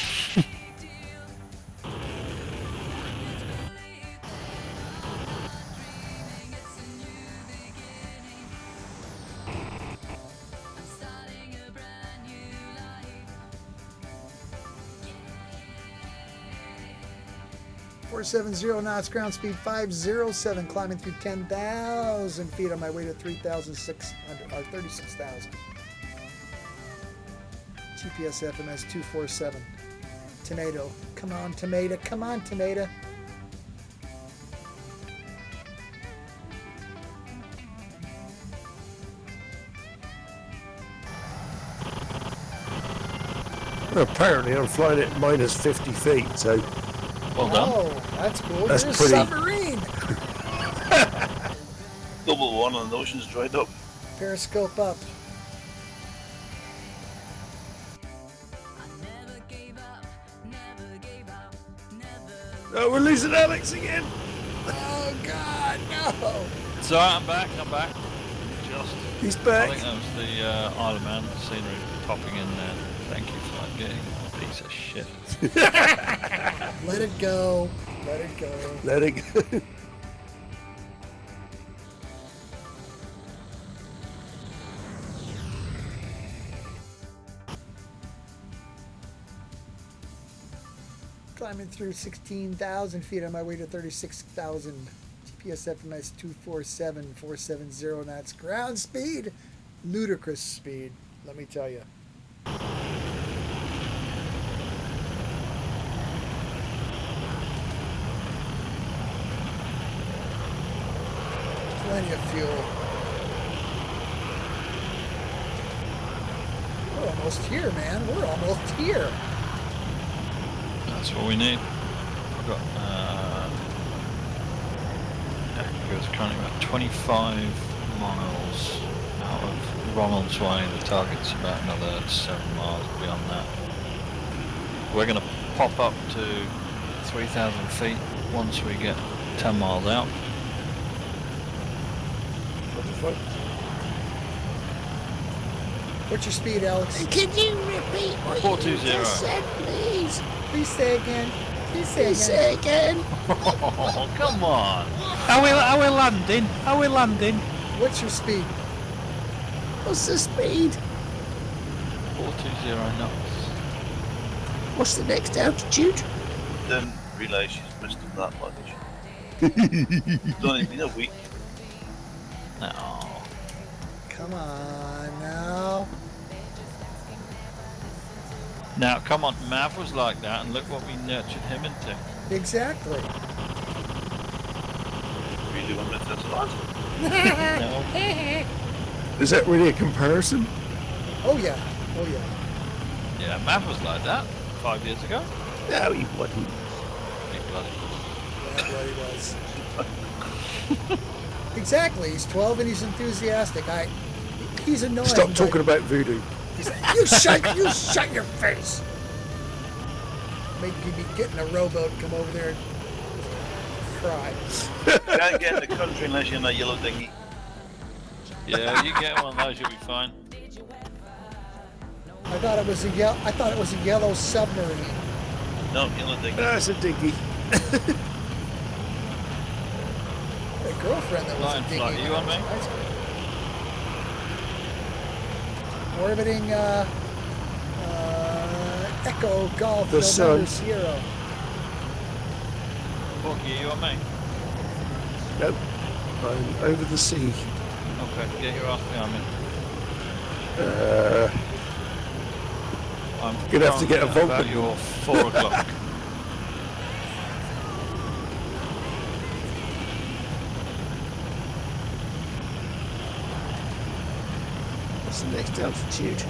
470 knots, ground speed 507, climbing through 10,000 feet on my way to 3,600 or 36,000. GPS FMS 247. Tomato, come on, tomato, come on, tomato. Well, apparently I'm flying at minus 50 feet, so Well done. Oh, that's cool. That's You're pretty- a submarine. Double one and the ocean's dried up. Periscope up. oh, we're losing Alex again. Oh God, no! So I'm back. Just. He's I back. think that was the Isle of Man scenery popping in there. Thank you for that getting piece of shit. Let it go. Let it go. Let it go. Climbing through 16,000 feet on my way to 36,000. GPS FMS 247, 470 knots. Ground speed, ludicrous speed, let me tell you. Plenty of fuel. We're almost here, man. We're almost here. That's what we need. I've got it's currently about 25 miles out of Ronald's Way. The target's about another 7 miles beyond that. We're going to pop up to 3,000 feet once we get 10 miles out. What the fuck? What's your speed, Alex? Can you repeat what 420. you just said, please? Please say again. Please say Please again. say again. Oh, come on! Are we landing? Are we landing? What's your speed? What's the speed? 420 knots. What's the next altitude? Didn't realise she's missed him that much. It's only been a week. No. Come on now. Now, come on, Mav was like that, and look what we nurtured him into. Exactly. Really want to miss this last. No. Is that really a comparison? Oh yeah. Oh yeah. Yeah, Mav was like that 5 years ago. No, he wasn't. Big bloody. That's what he was. Exactly. He's 12 and he's enthusiastic. He's annoying. Stop but talking about voodoo. he's- You shut your face. Making me get in a rowboat and come over there and cry. Can't get in the country unless you're in a yellow dinghy. Yeah, you get one of those, you'll be fine. I thought it was a yellow submarine. No, yellow dinghy. That's a diggy. A girlfriend that was Lion a dinghy. flight, you on me? High school. Orbiting Echo Golf The November sun. Sierra. Porky, you on me? Nope. I'm over the sea. Okay, get your ass behind me. I'm Gonna have to get a currently Vulcan. about your 4 o'clock. What's the next altitude?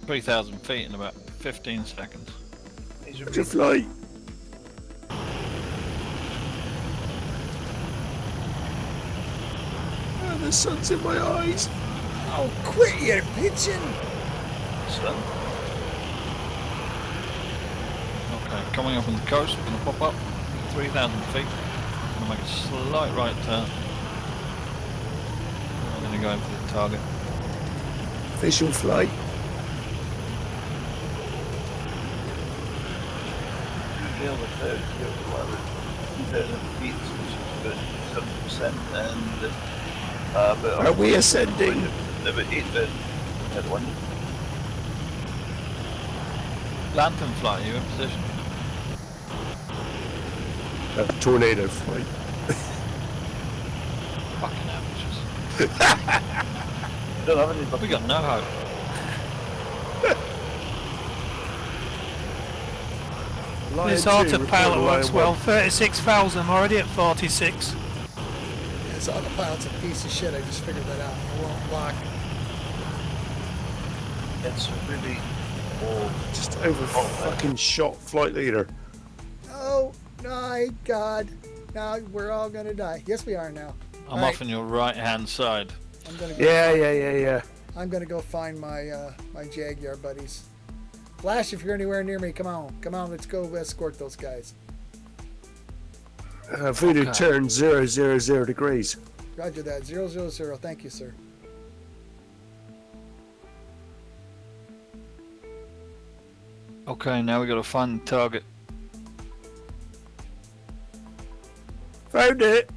3,000 feet in about 15 seconds. He's a To fly. Oh, the sun's in my eyes. Oh, quit you bitching! son. Okay, coming up on the coast, we're going to pop up 3,000 feet. Going to make a slight right turn. I'm going to go in for the target. Visual flight. Usually over 30, whatever, 2,000 feet, which is about 7%, and about Are we ascending? about 8,000 at one. Lantern flight, are you in position? Tornado flight. Fucking amateurs. Don't have any We got no hope. This Lion 2, autopilot report works Lion well. 1. 36,000, I'm already at 46. This autopilot's a piece of shit. I just figured that out. It won't lock. It's really Just over fucking shot flight leader. Oh my God! Now we're all gonna die. Yes, we are now. I'm off on your right hand side. I'm gonna go Yeah. I'm gonna go find my my Jaguar buddies. Flash, if you're anywhere near me, come on, let's go escort those guys. Voodoo Okay. turn 000 degrees. Roger that. 000. Thank you, sir. Okay, now we got to find the target. Found it.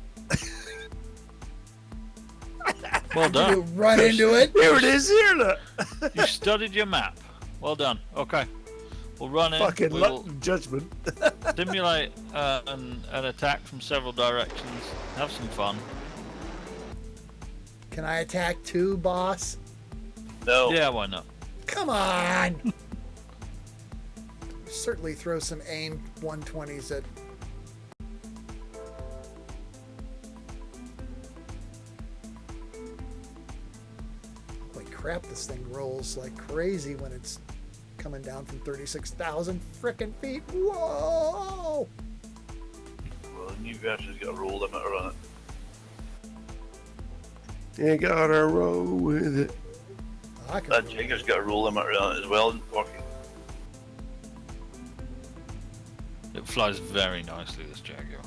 Well You done. run into it. Here it is. Here, look. You studied your map. Well done. Okay, we'll run in. Fucking We luck will and judgment. simulate an attack from several directions. Have some fun. Can I attack too, boss? No. Yeah, why not? Come on. Certainly throw some aim 120s at. Holy crap, this thing rolls like crazy when it's coming down from 36,000 frickin' feet. Whoa! Well, the new version's got a roll limiter on it. You gotta roll with it. I can That Jaguar's got a roll limiter on it as well, working. It flies very nicely, this Jaguar.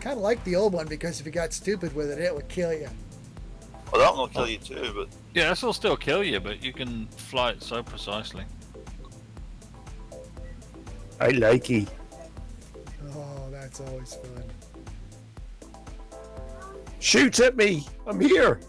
kind of like the old one because if you got stupid with it, it would kill you. Well, that one will kill you too, but Yeah, this will still kill you, but you can fly it so precisely. I like it. Oh, that's always fun. Shoot at me! I'm here!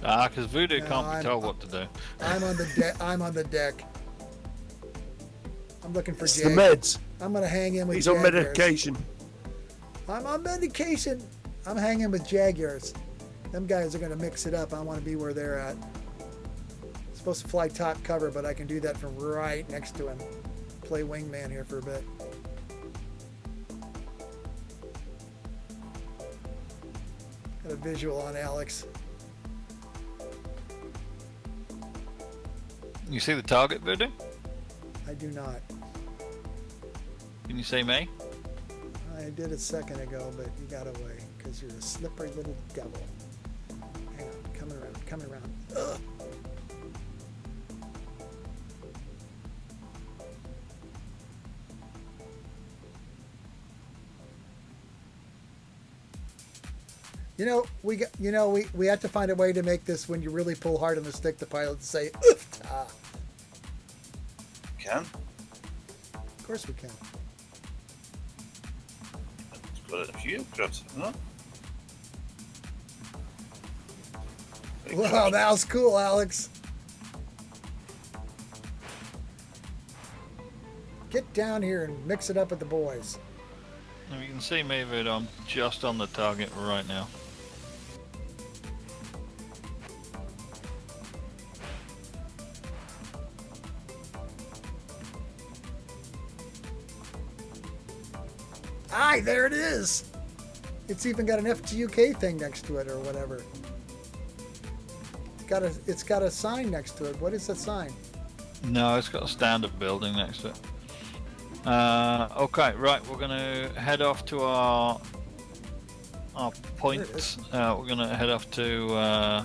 Ah, because Voodoo No, can't be I'm- told what to do. I'm on the deck. I'm on the deck. I'm looking for It's Jag. the meds. I'm gonna hang in with He's on Jaguars. medication. I'm on medication. I'm hanging with Jaguars. Them guys are gonna mix it up. I want to be where they're at. Supposed to fly top cover, but I can do that from right next to him. Play wingman here for a bit. Got a visual on Alex. You see the target, Voodoo? I do not. Can you see me? I did a second ago, but you got away because you're a slippery little devil. Hang on, coming around, coming around. Ugh. We have to find a way to make this when you really pull hard on the stick, the pilot to say, "Oof, ah." can. Of course we can. It's got a few crafts, no? Wow, that was cool, Alex. Get down here and mix it up with the boys. If you can see me, Voodoo, I'm just on the target right now. Aye, there it is. It's even got an FGUK thing next to it or whatever. It's got a sign next to it. What is that sign? No, it's got a standard building next to it. Okay, right, we're gonna head off to our point. There it is. We're gonna head off to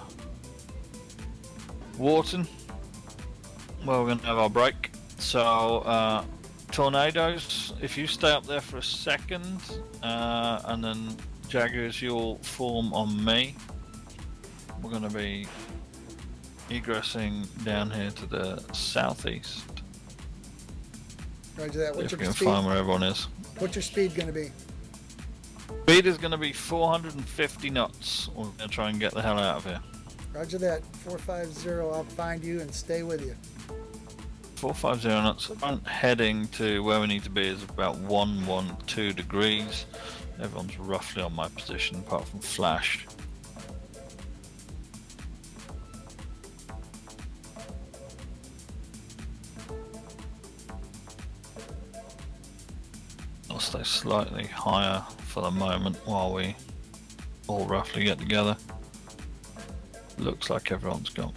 Wharton, where we're gonna have our break. So, tornadoes, if you stay up there for a second, and then Jaguars, you'll form on me. We're gonna be egressing down here to the southeast. Roger that. What's If we your can speed? find where everyone is. What's your speed going to be? Speed is going to be 450 knots. We're going to try and get the hell out of here. Roger that. 450. I'll find you and stay with you. 450 knots. Front heading to where we need to be is about 112 degrees. Everyone's roughly on my position apart from Flash. I'll stay slightly higher for the moment while we all roughly get together. Looks like everyone's gone.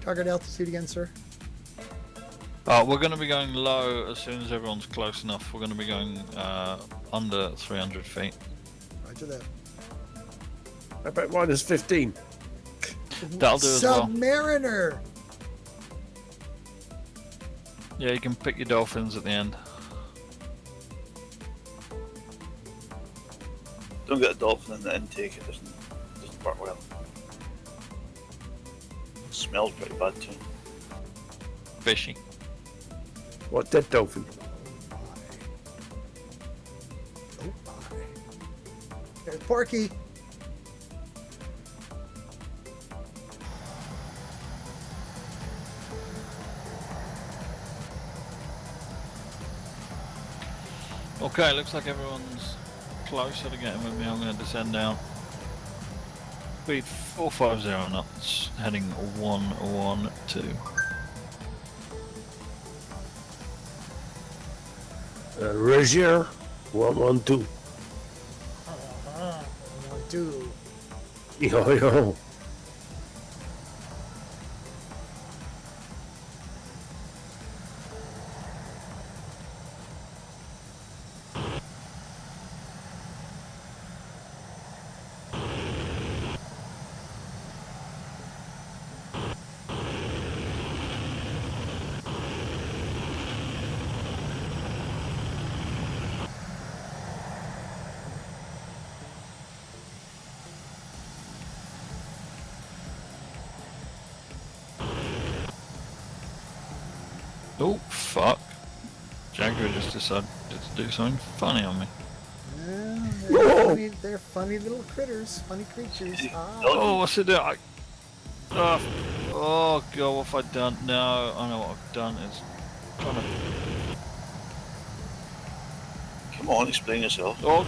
Target altitude again, sir. We're going to be going low as soon as everyone's close enough. We're going to be going under 300 feet. Roger that. How about minus 15? That'll do as well. Submariner! Yeah, you can pick your dolphins at the end. Don't get a dolphin in the intake, it doesn't work well. It smells pretty bad too. Fishy. What, dead dolphin? Oh my. There's Porky. Okay, looks like everyone's closer to getting with me. I'm going to descend down. Speed 450 knots, heading 112. Roger, 112. 1, 2. Yo, yo. Oh, fuck. Jaguar just decided to do something funny on me. Yeah, they're funny little critters, funny creatures. Ah. Oh, what's it doing? Oh, God, what have I done? No, I know what I've done. It's trying to... Come on, explain yourself. Oh,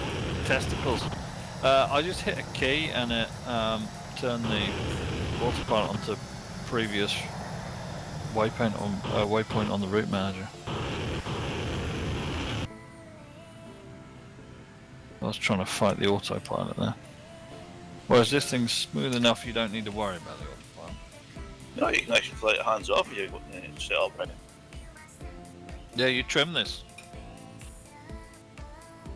testicles. I just hit a key and it turned the autopilot onto previous waypoint on the route manager. I was trying to fight the autopilot there. Whereas this thing's smooth enough, you don't need to worry about the autopilot. No, you can actually fly it hands off if you set up ready. Yeah, you trim this.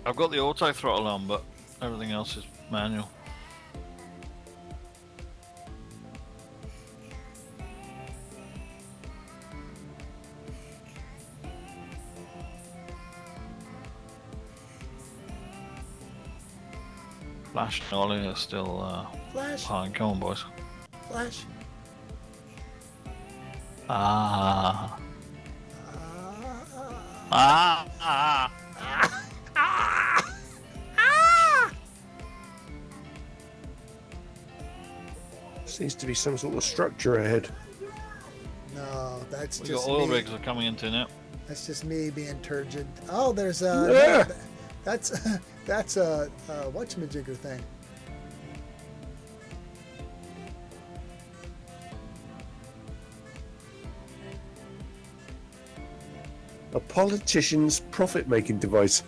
I've got the auto throttle on, but everything else is manual. Flash and Ollie are still Flash, behind. Come on, boys. Flash. Ah. Ah. Seems to be some sort of structure ahead. No, that's We just got oil me. rigs are coming into now. That's just me being turgid. Oh, there's Yeah. that's a whatchamajigger thing. A politician's profit-making device.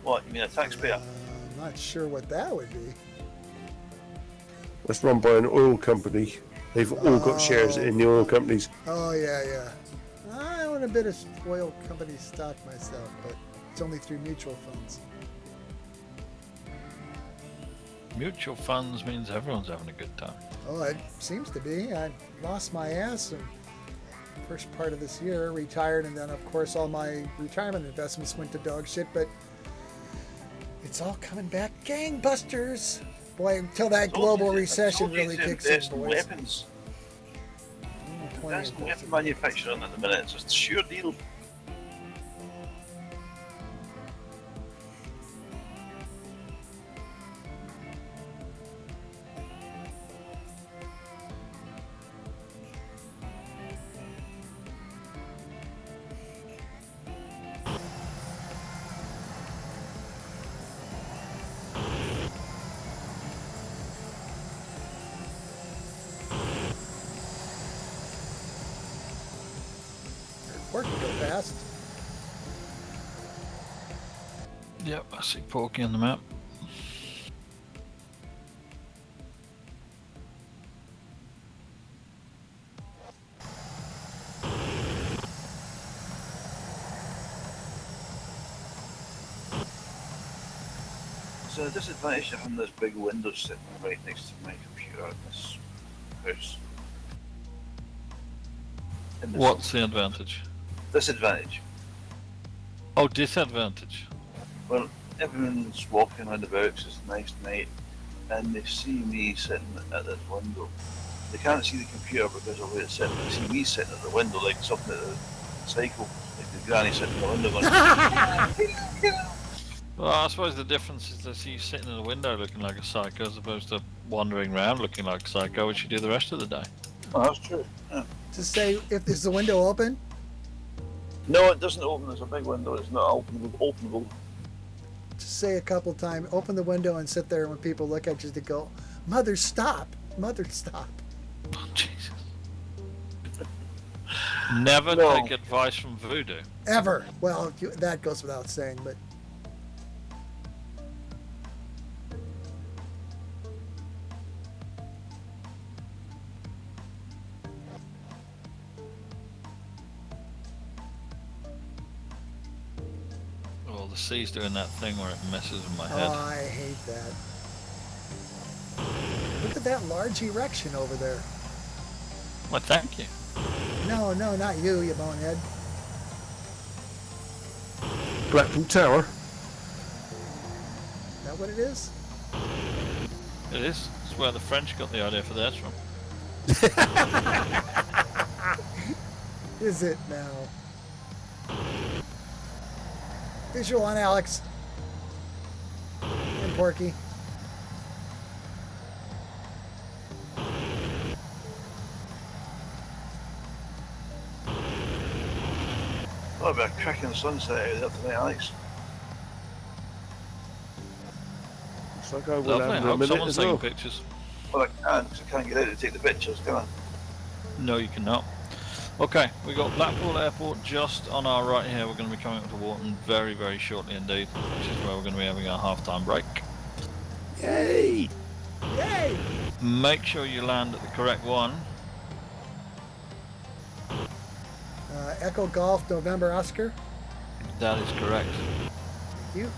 What, you mean a taxpayer? I'm not sure what that would be. That's run by an oil company. They've all got shares in the oil companies. Oh yeah. I own a bit of oil company stock myself, but it's only through mutual funds. Mutual funds means everyone's having a good time. Oh, it seems to be. I lost my ass in the first part of this year, retired, and then of course all my retirement investments went to dog shit, but it's all coming back gangbusters. Boy, until that global recession really kicks in, boys. Weapons. That's weapon manufacturing at the minute. It's just a sure deal. Or can go fast. Yep, I see Porky on the map. So the disadvantage of having those big windows sitting right next to my computer in this house. What's the advantage? Disadvantage? Oh, disadvantage. Well, everyone's walking around about 'cause it's a nice night, and they see me sitting at this window. They can't see the computer because of where it's sitting. They see me sitting at the window like something at the cycle, like the granny sitting at the window going. Well, I suppose the difference is they see you sitting in the window looking like a psycho as opposed to wandering around looking like a psycho, which you do the rest of the day. Oh, that's true. Yeah. To say, if is the window open? No, it doesn't open. There's a big window. It's not openable. To say a couple times, open the window and sit there, and when people look at you, they go, "Mother, stop! Mother, stop!" Oh, Jesus. Never No. take advice from voodoo. Ever. Well, that goes without saying, but Oh, the sea's doing that thing where it messes with my oh, head. I hate that. Look at that large erection over there. Well, thank you. No, not you, you bonehead. Blackpool Tower. Is that what it is? It is. It's where the French got the idea for theirs from. Is it now? Visual on Alex. And Porky. Oh, about a cracking sunset out there tonight, Alex. Looks like I will Lovely. I have a hope minute someone's as taking well. pictures. Well, I can't, 'cause I can't get out to take the pictures, can I? No, you cannot. Okay, we got Blackpool Airport just on our right here. We're going to be coming up to Wharton very, very shortly indeed, which is where we're going to be having our half-time break. Yay! Yay! Make sure you land at the correct one. Echo Golf November Oscar. That is correct. Thank you.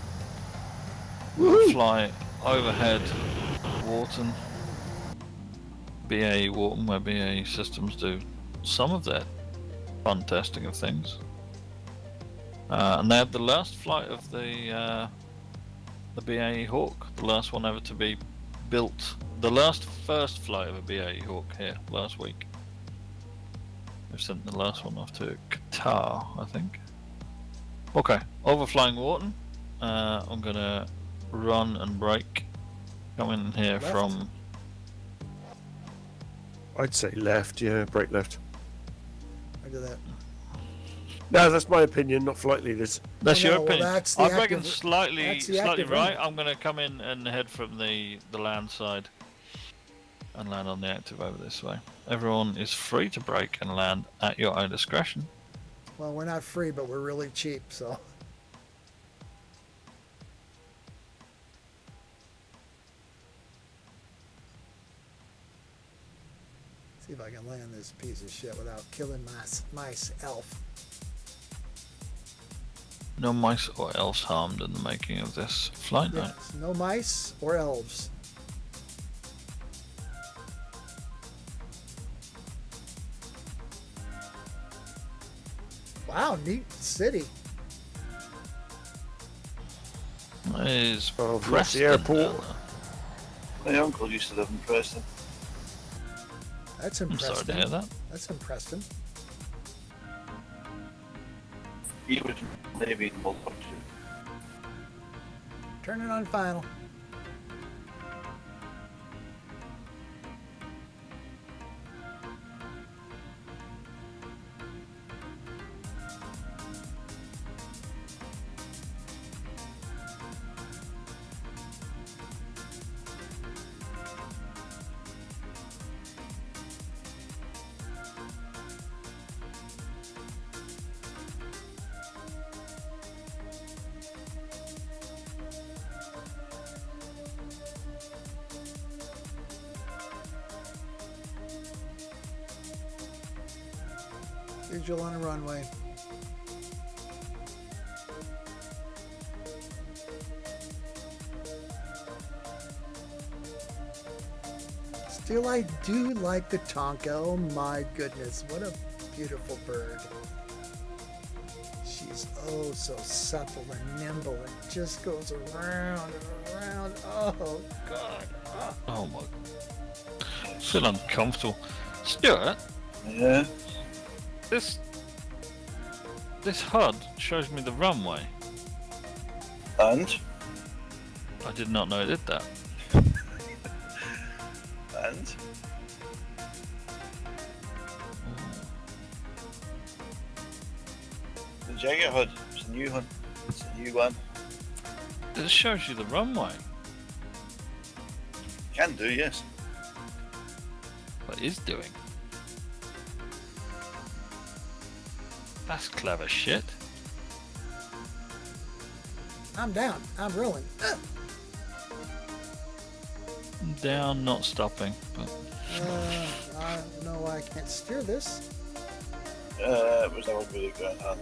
We'll fly overhead Wharton, BAE Wharton, where BAE Systems do some of their fun testing of things. And they had the last flight of the BAE Hawk, the last one ever to be built. The first flight of a BAE Hawk here last week. They've sent the last one off to Qatar, I think. Okay, overflying Wharton. I'm gonna run and brake. Coming in here Left? from. I'd say left, yeah, break left. I do that. No, that's my opinion, not flight leaders. That's Oh, your no, well, opinion. that's the I'm braking active- slightly that's the active right. running. I'm gonna come in and head from the land side and land on the active over this way. Everyone is free to brake and land at your own discretion. Well, we're not free, but we're really cheap, so. See if I can land this piece of shit without killing myself. No mice or elves harmed in the making of this flight night. Yes, no mice or elves. Wow, neat city. That is Oh, that's Preston. the airport. My uncle used to live in Preston. That's I'm sorry impressive. to hear that. That's impressive. He was maybe in World War II. Turn it on final. Visual on a runway. Still, I do like the Tonka. Oh my goodness, what a beautiful bird. She's oh so supple and nimble and just goes around and around. Oh God. Oh. Oh my. I feel uncomfortable. Stuart, Yeah. this HUD shows me the runway. And? I did not know it did that. And? The Jaguar HUD. It's a new HUD. It's a new one. It shows you the runway. Can do, yes. What it is doing. That's clever shit. I'm down. I'm rolling. Down, not stopping. But I don't know why I can't steer this. Was that one really going on?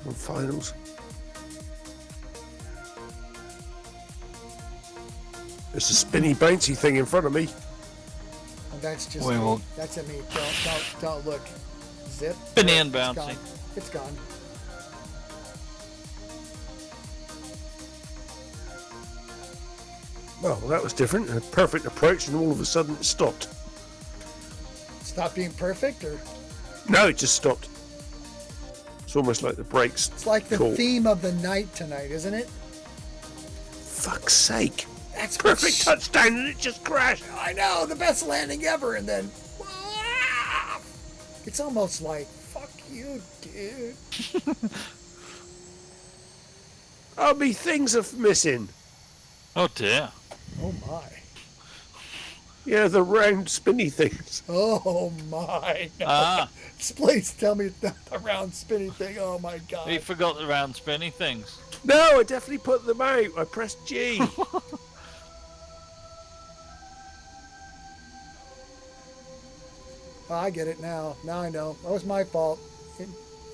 On finals. There's a spinny bouncy thing in front of me. And that's just Wait, me. well- That's at me. Don't look. Zip. Spinny and It's bouncy. gone. It's gone. Well, that was different. A perfect approach, and all of a sudden it stopped. Stop being perfect, or No, it just stopped. It's almost like the brakes. it's like the Cool. theme of the night tonight, isn't it? Fuck's sake. That's Perfect touchdown, and it just crashed. I know, the best landing ever, and then it's almost like fuck you, dude. Oh, me things are missing. oh dear. Oh my. Yeah, the round spinny things. Oh my. No. Ah, Please tell me the round spinny thing. Oh my god. we forgot the round spinny things. No, I definitely put them out. I pressed G. Oh, I get it now. Now I know. That was my fault.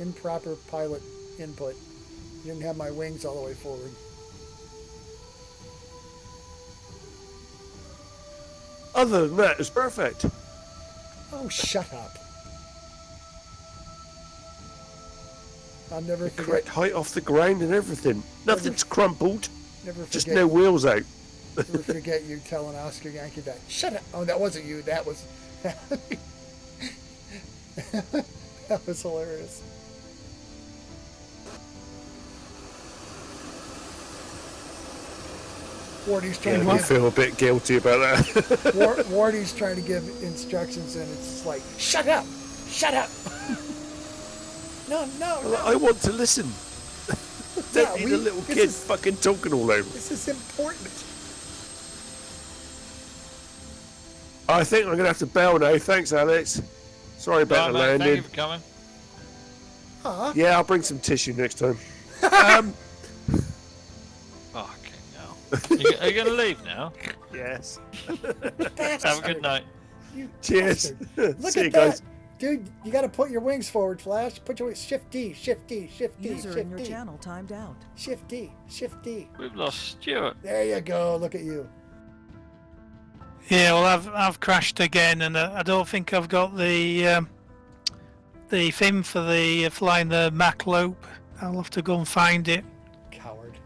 Improper pilot input. Didn't have my wings all the way forward. Other than that, it's perfect. Oh, shut up. I'll never forget. Correct height off the ground and everything. Nothing's crumpled. Never forget. Just no wheels out. Never forget you telling Oscar Yankee that. Shut up. Oh, that wasn't you. That was. That was hilarious. Wardy's trying I to feel a bit guilty about that. give Wardy's trying to give instructions, and it's like, shut up, shut up. No. I want to listen. Yeah, Don't need a little this kid is- fucking talking all over. This is important. I think I'm going to have to bail now. Thanks, Alex. Sorry about the Right, mate, thank landing. you for coming. Huh? Yeah, I'll bring some tissue next time. Fucking hell. Are you going to leave now? Yes. Have a good night. You Cheers. bastard. Look See at you that. guys. Dude, you got to put your wings forward, Flash. Put your Shift D, Shift D, Shift D, User in Shift your D. channel timed out. Shift D, Shift D. We've lost Stuart. There you go. Look at you. Yeah, well, I've crashed again, and I don't think I've got the thing for the flying the Mach loop. I'll have to go and find it. Coward.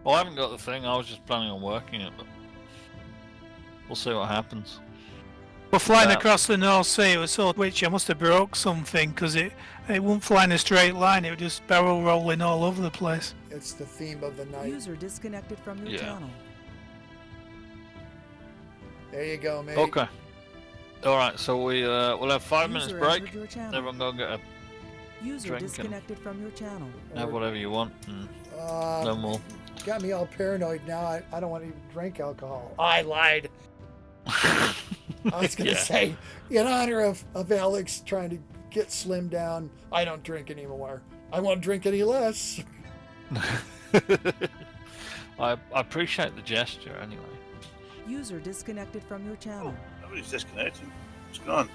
Well, I haven't got the thing. I was just planning on working it, but we'll see what happens. We're flying That- across the North Sea. It was so twitchy. I must have broke something because it wouldn't fly in a straight line. It would just barrel rolling all over the place. It's the theme of the night. User disconnected from your Yeah. channel. There you go, mate. Okay. All right. So we'll have 5 minutes User break. entered your channel. Everyone go get a User drink and- disconnected from your channel. have whatever you want, and no more. Got me all paranoid now. I don't want to even drink alcohol. I lied. I was going to Yeah. say, in honor of Alex trying to get slimmed down. I don't drink anymore. I won't drink any less. I appreciate the gesture anyway. User disconnected from your channel. Nobody's disconnecting. What's going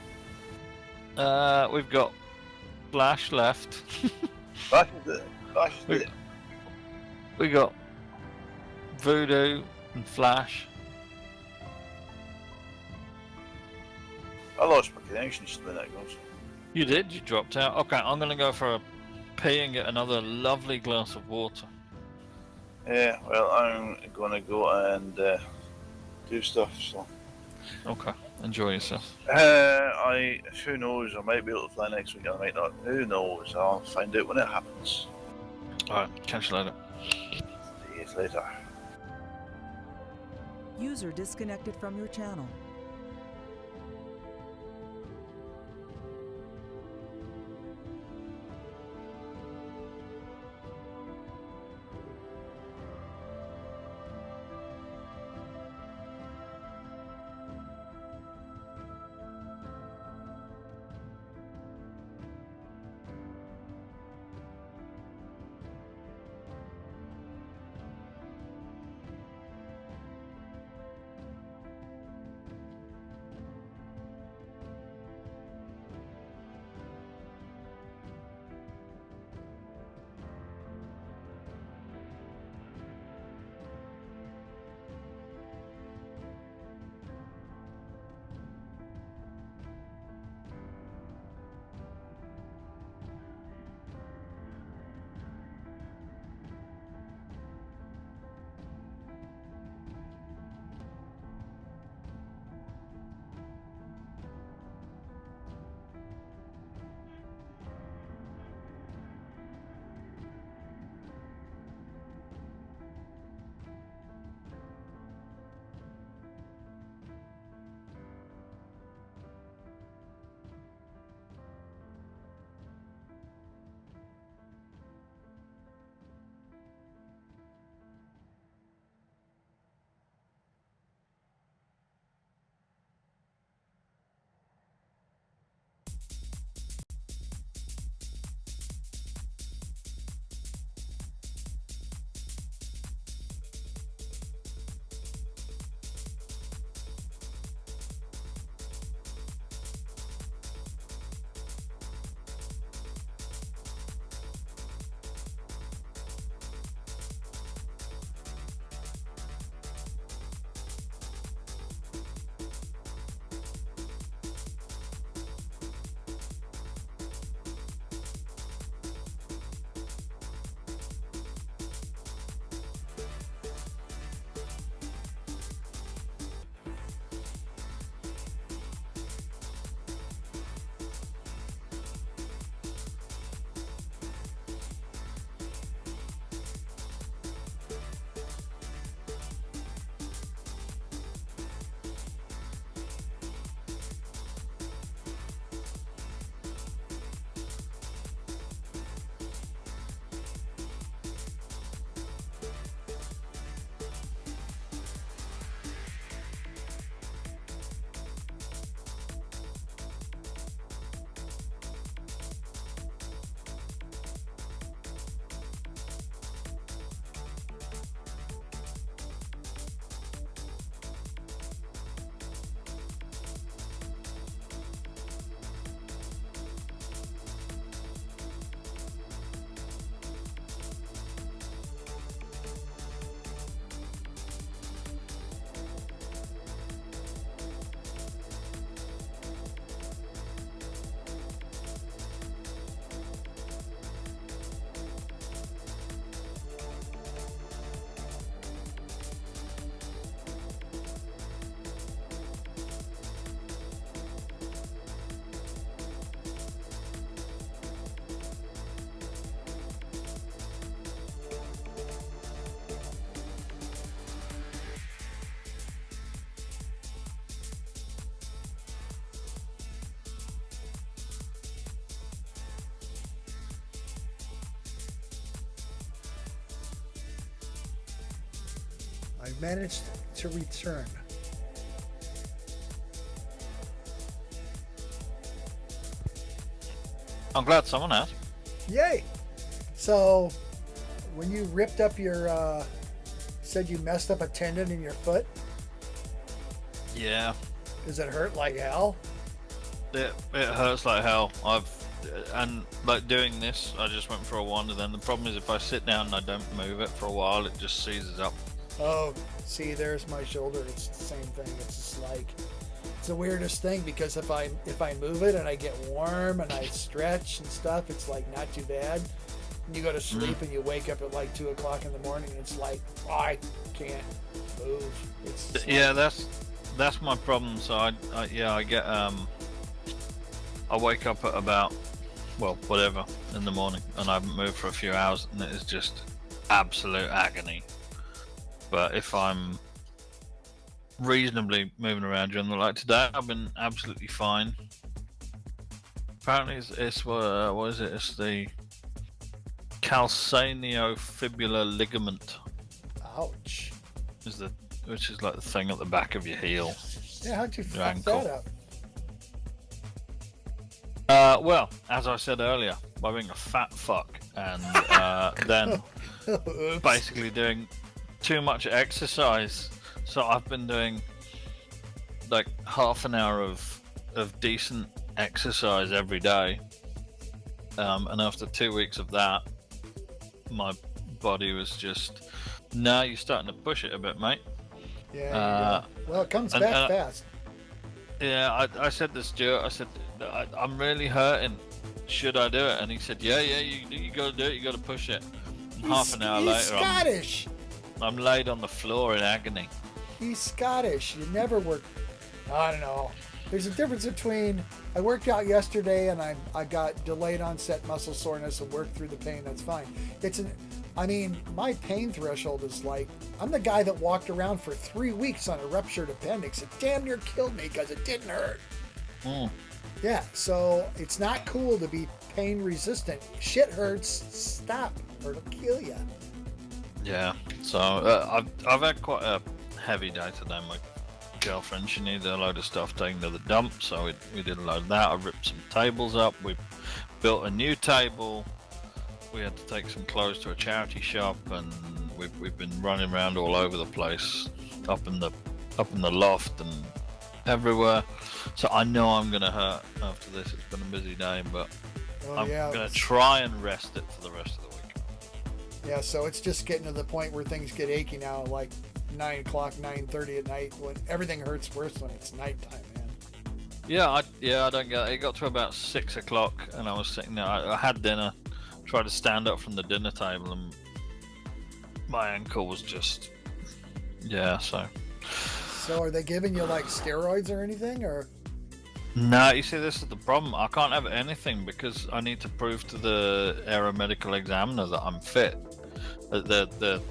on? We've got Flash left. Flash is we, it. we got Voodoo and Flash. I lost my connection just a minute ago. So. You did? You dropped out? Okay, I'm going to go for a pee and get another lovely glass of water. Yeah, well, I'm going to go and do stuff, so. Okay, enjoy yourself. Who knows, I might be able to fly next week, I might not. Who knows, I'll find out when it happens. Alright, catch you later. See you later. User disconnected from your channel. I've managed to return. I'm glad someone has. Yay! So, when you ripped up your, said you messed up a tendon in your foot, Yeah, does it hurt like hell? it hurts like hell. And like doing this, I just went for a wander. Then the problem is if I sit down and I don't move it for a while, it just seizes up. Oh, see, there's my shoulder. It's the same thing. It's just like, it's the weirdest thing because if I move it and I get warm and I stretch and stuff, it's like not too bad. And you go to sleep and you wake up at like 2 o'clock in the morning and it's like, oh, I can't move. It's just Yeah, that's my problem. So I get I wake up at about, well, whatever in the morning, and I haven't moved for a few hours, and it is just absolute agony. But if I'm reasonably moving around during the, like today, I've been absolutely fine. Apparently, it's what is it? It's the calcaneofibular ligament. ouch. Which is like the thing at the back of your heel. Yeah, how'd you Your fuck ankle. that up? Well, as I said earlier, by being a fat fuck and then Oops. basically doing too much exercise. So I've been doing like half an hour of decent exercise every day. And after 2 weeks of that, my body was just, now you're starting to push it a bit, mate. Yeah. Well, it comes and- back and- fast. Yeah, I said to Stuart, I said, I'm really hurting. Should I do it? And he said, yeah, you got to do it. You got to push it. And half an hour He's later, Scottish. I'm laid on the floor in agony. He's Scottish. You never work. I don't know. There's a difference between I worked out yesterday and I got delayed onset muscle soreness and worked through the pain. That's fine. My pain threshold is like, I'm the guy that walked around for 3 weeks on a ruptured appendix. It damn near killed me because it didn't hurt. Mm. Yeah, so it's not cool to be pain resistant. Shit hurts. Stop or it'll kill you. Yeah. So I've had quite a heavy day today. My girlfriend, she needed a load of stuff taken to the dump, so we did a load of that. I ripped some tables up. We built a new table. We had to take some clothes to a charity shop, and we've been running around all over the place, up in the loft and everywhere. So I know I'm gonna hurt after this. It's been a busy day, but I'm gonna try and rest it for the rest of the week. Yeah, so it's just getting to the point where things get achy now, like 9 o'clock, 9:30 at night, when everything hurts worse when it's nighttime, man. Yeah, I don't get it. It got to about 6 o'clock, and I was sitting there. I had dinner, tried to stand up from the dinner table, and my ankle was just, so. So are they giving you like steroids or anything, or? No, you see, this is the problem. I can't have anything because I need to prove to the aeromedical examiner that I'm fit. The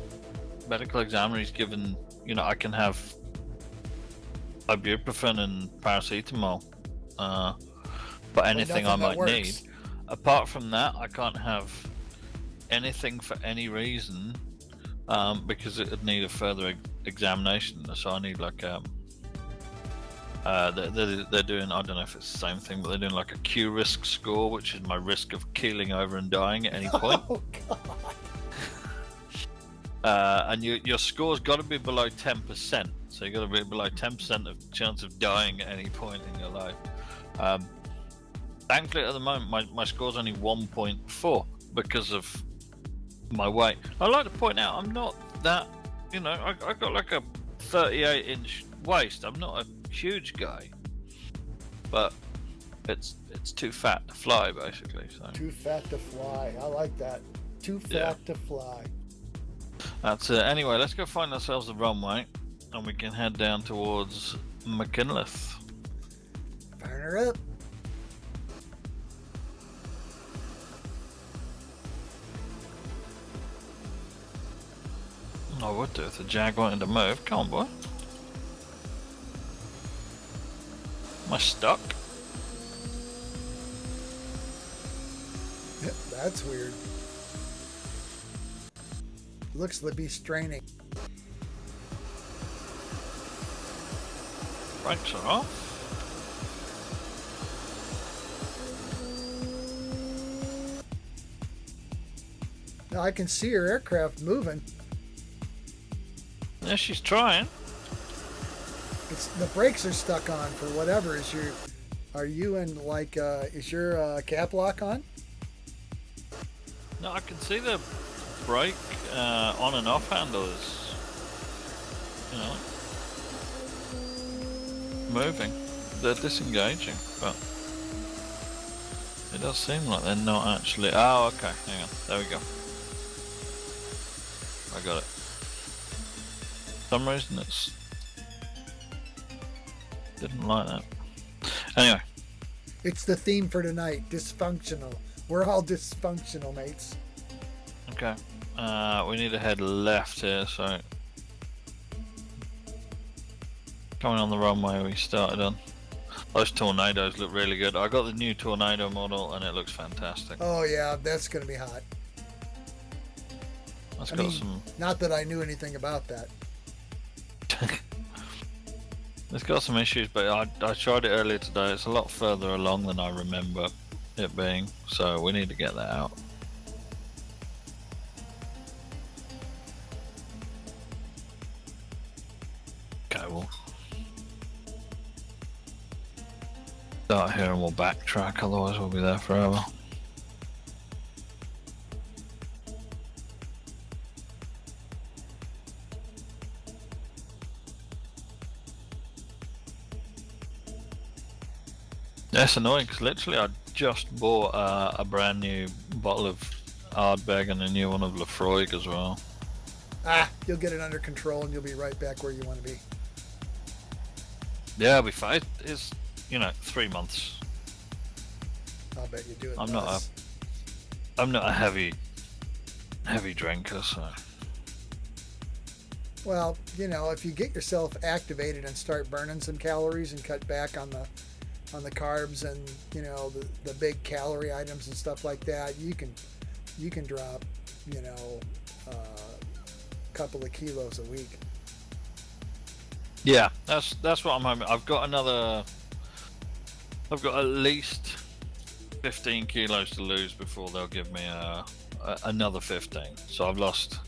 medical examiner is given, I can have ibuprofen and paracetamol, but anything I might need. Apart from that, I can't have anything for any reason, because it would need a further examination. So I need like they're doing, I don't know if it's the same thing, but they're doing like a Q risk score, which is my risk of keeling over and dying at any point. Oh God. And your score's got to be below 10%, so you got to be below 10% of chance of dying at any point in your life. Thankfully, at the moment, my score's only 1.4 because of my weight. I'd like to point out I'm not that, I got like a 38-inch waist. I'm not a huge guy, but it's too fat to fly, basically. So Too fat to fly. I like that. Too fat to fly. that's it. Anyway, let's go find ourselves a runway, and we can head down towards McKinleth. Burn her up. I would do if the Jag wanted to move. Come on, boy. Am I stuck? That's weird. Looks to be straining. Brakes are off. I can see her aircraft moving. Yeah, she's trying. It's the brakes are stuck on for whatever. Are you in like? Is your cap lock on? No, I can see the brake on and off handles. You know, moving. They're disengaging, but it does seem like they're not actually. Oh, okay. Hang on. There we go. I got it. For some reason it's didn't like that. Anyway. It's the theme for tonight. Dysfunctional. We're all dysfunctional, mates. Okay. We need to head left here, so coming on the runway we started on. Those tornadoes look really good. I got the new tornado model and it looks fantastic. Oh yeah, that's gonna be hot. That's I got mean, some. not that I knew anything about that. It's got some issues, but I tried it earlier today. It's a lot further along than I remember it being, so we need to get that out. Okay, we'll start here and we'll backtrack, otherwise we'll be there forever. That's annoying because literally I just bought a brand new bottle of Ardbeg and a new one of Lafroig as well. Ah, you'll get it under control and you'll be right back where you want to be. Yeah, I'll be fine. It's, 3 months. I'll bet you do it. I'm not a heavy drinker, so. Well, if you get yourself activated and start burning some calories and cut back on the carbs and the big calorie items and stuff like that, you can drop a couple of kilos a week. Yeah, that's what I'm hoping. I've got at least 15 kilos to lose before they'll give me another 15. So I've lost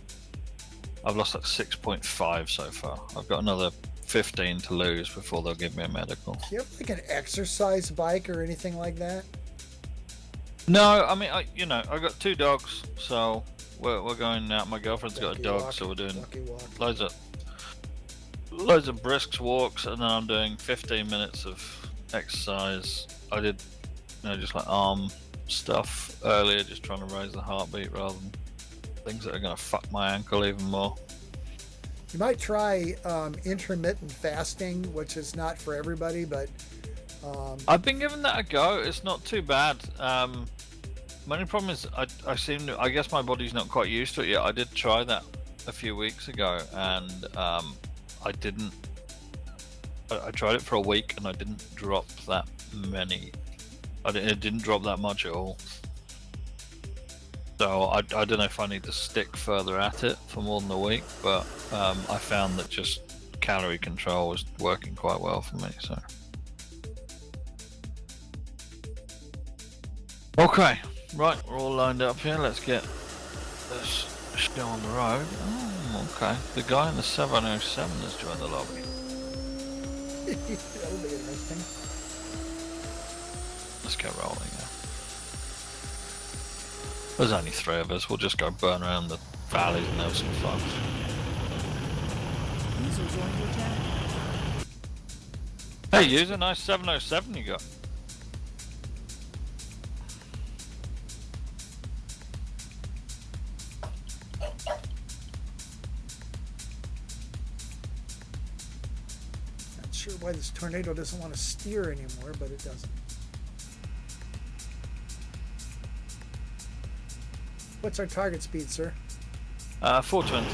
like 6.5 so far. I've got another 15 to lose before they'll give me a medical. Do you have like an exercise bike or anything like that? No, I mean, I got 2 dogs, so we're going out. My girlfriend's got a dog, so we're doing loads of brisk walks, and then I'm doing 15 minutes of exercise. I did, just like arm stuff earlier, just trying to raise the heartbeat rather than things that are going to fuck my ankle even more. You might try intermittent fasting, which is not for everybody, but I've been giving that a go. It's not too bad. My only problem is I guess my body's not quite used to it yet. I did try that a few weeks ago, and I didn't. I tried it for a week, and I didn't drop that many. It didn't drop that much at all. So I don't know if I need to stick further at it for more than a week, but I found that just calorie control was working quite well for me. So okay, right, we're all lined up here. Let's get this show on the road. Oh, okay. The guy in the 707 has joined the lobby. That'll be interesting. Let's get rolling now. There's only 3 of us. We'll just go burn around the valleys and have some fun. User joined your channel. Hey, user, nice 707 you got. Not sure why this tornado doesn't want to steer anymore, but it doesn't. What's our target speed, sir? 420.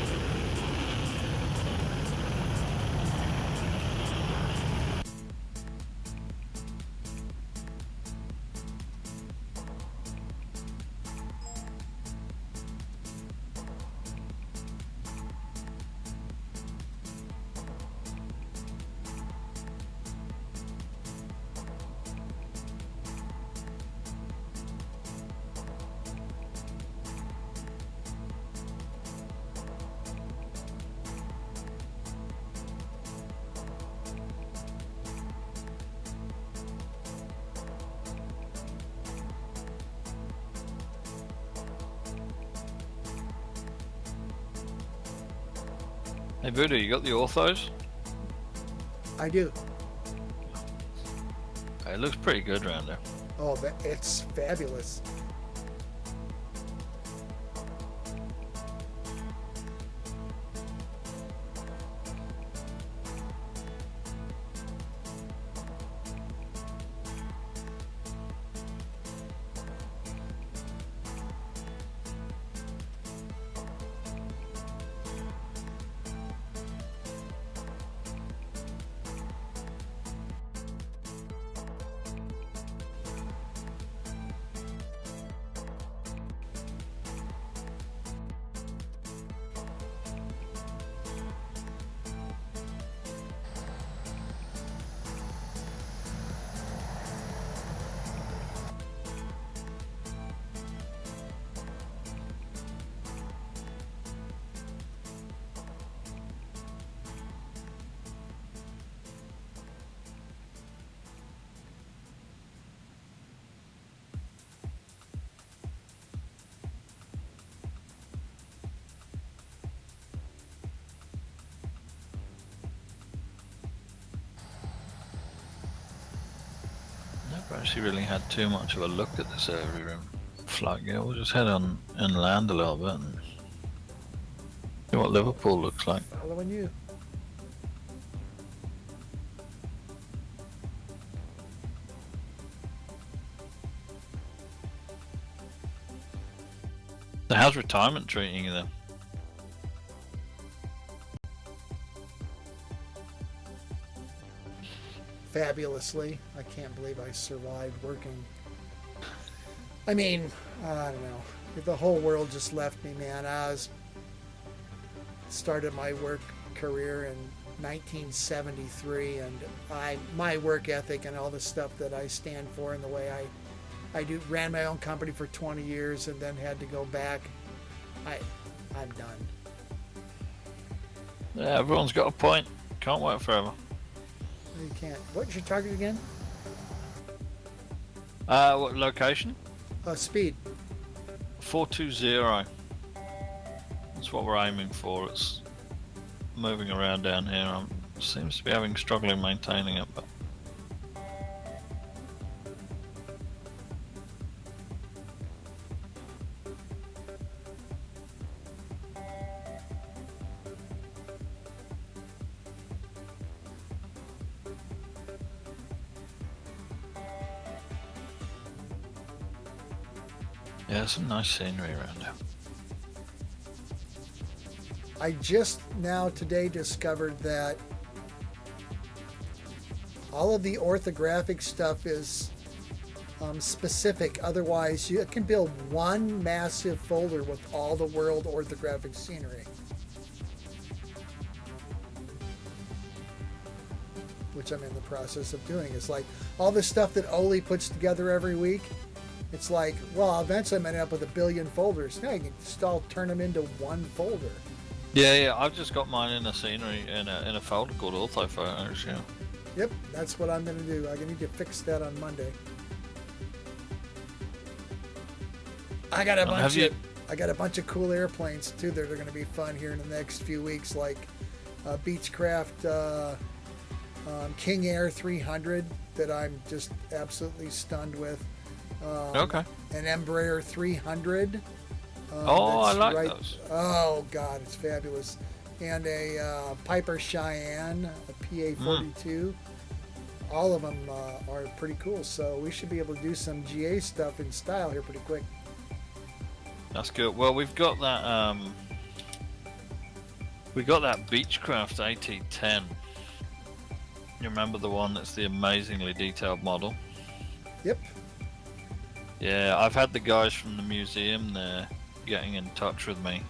Hey Voodoo, you got the orthos? I do. It looks pretty good around there. Oh, it's fabulous. Never actually really had too much of a look at this area in Flight Gear. We'll just head on inland a little bit and see what Liverpool looks like. Following you. So how's retirement treating you then? Fabulously. I can't believe I survived working. I mean, I don't know. The whole world just left me, man. Started my work career in 1973, and my work ethic and all the stuff that I stand for and the way I ran my own company for 20 years and then had to go back. I'm done. Yeah, everyone's got a point. Can't work forever. You can't. What's your target again? What location? Speed. 420. That's what we're aiming for. It's moving around down here. Seems to be having struggling maintaining it, but yeah, some nice scenery around here. I just now today discovered that all of the orthographic stuff is specific. Otherwise, you can build one massive folder with all the world orthographic scenery, which I'm in the process of doing. It's like all the stuff that Oli puts together every week. It's like, well, eventually I'm going to end up with 1 billion folders. Now you can just all turn them into one folder. Yeah, I've just got mine in a scenery in a folder called Ortho Photos. Yeah. Yep, that's what I'm going to do. I need to fix that on Monday. I got a bunch of cool airplanes too that are going to be fun here in the next few weeks, like Beechcraft King Air 300 that I'm just absolutely stunned with. Okay. An Embraer 300. I like those. Oh God, it's fabulous. And a Piper Cheyenne, a PA-42. All of them are pretty cool. So we should be able to do some GA stuff in style here pretty quick. That's good. Well, we've got that. We got that Beechcraft AT10. You remember the one that's the amazingly detailed model? Yep. Yeah, I've had the guys from the museum there getting in touch with me.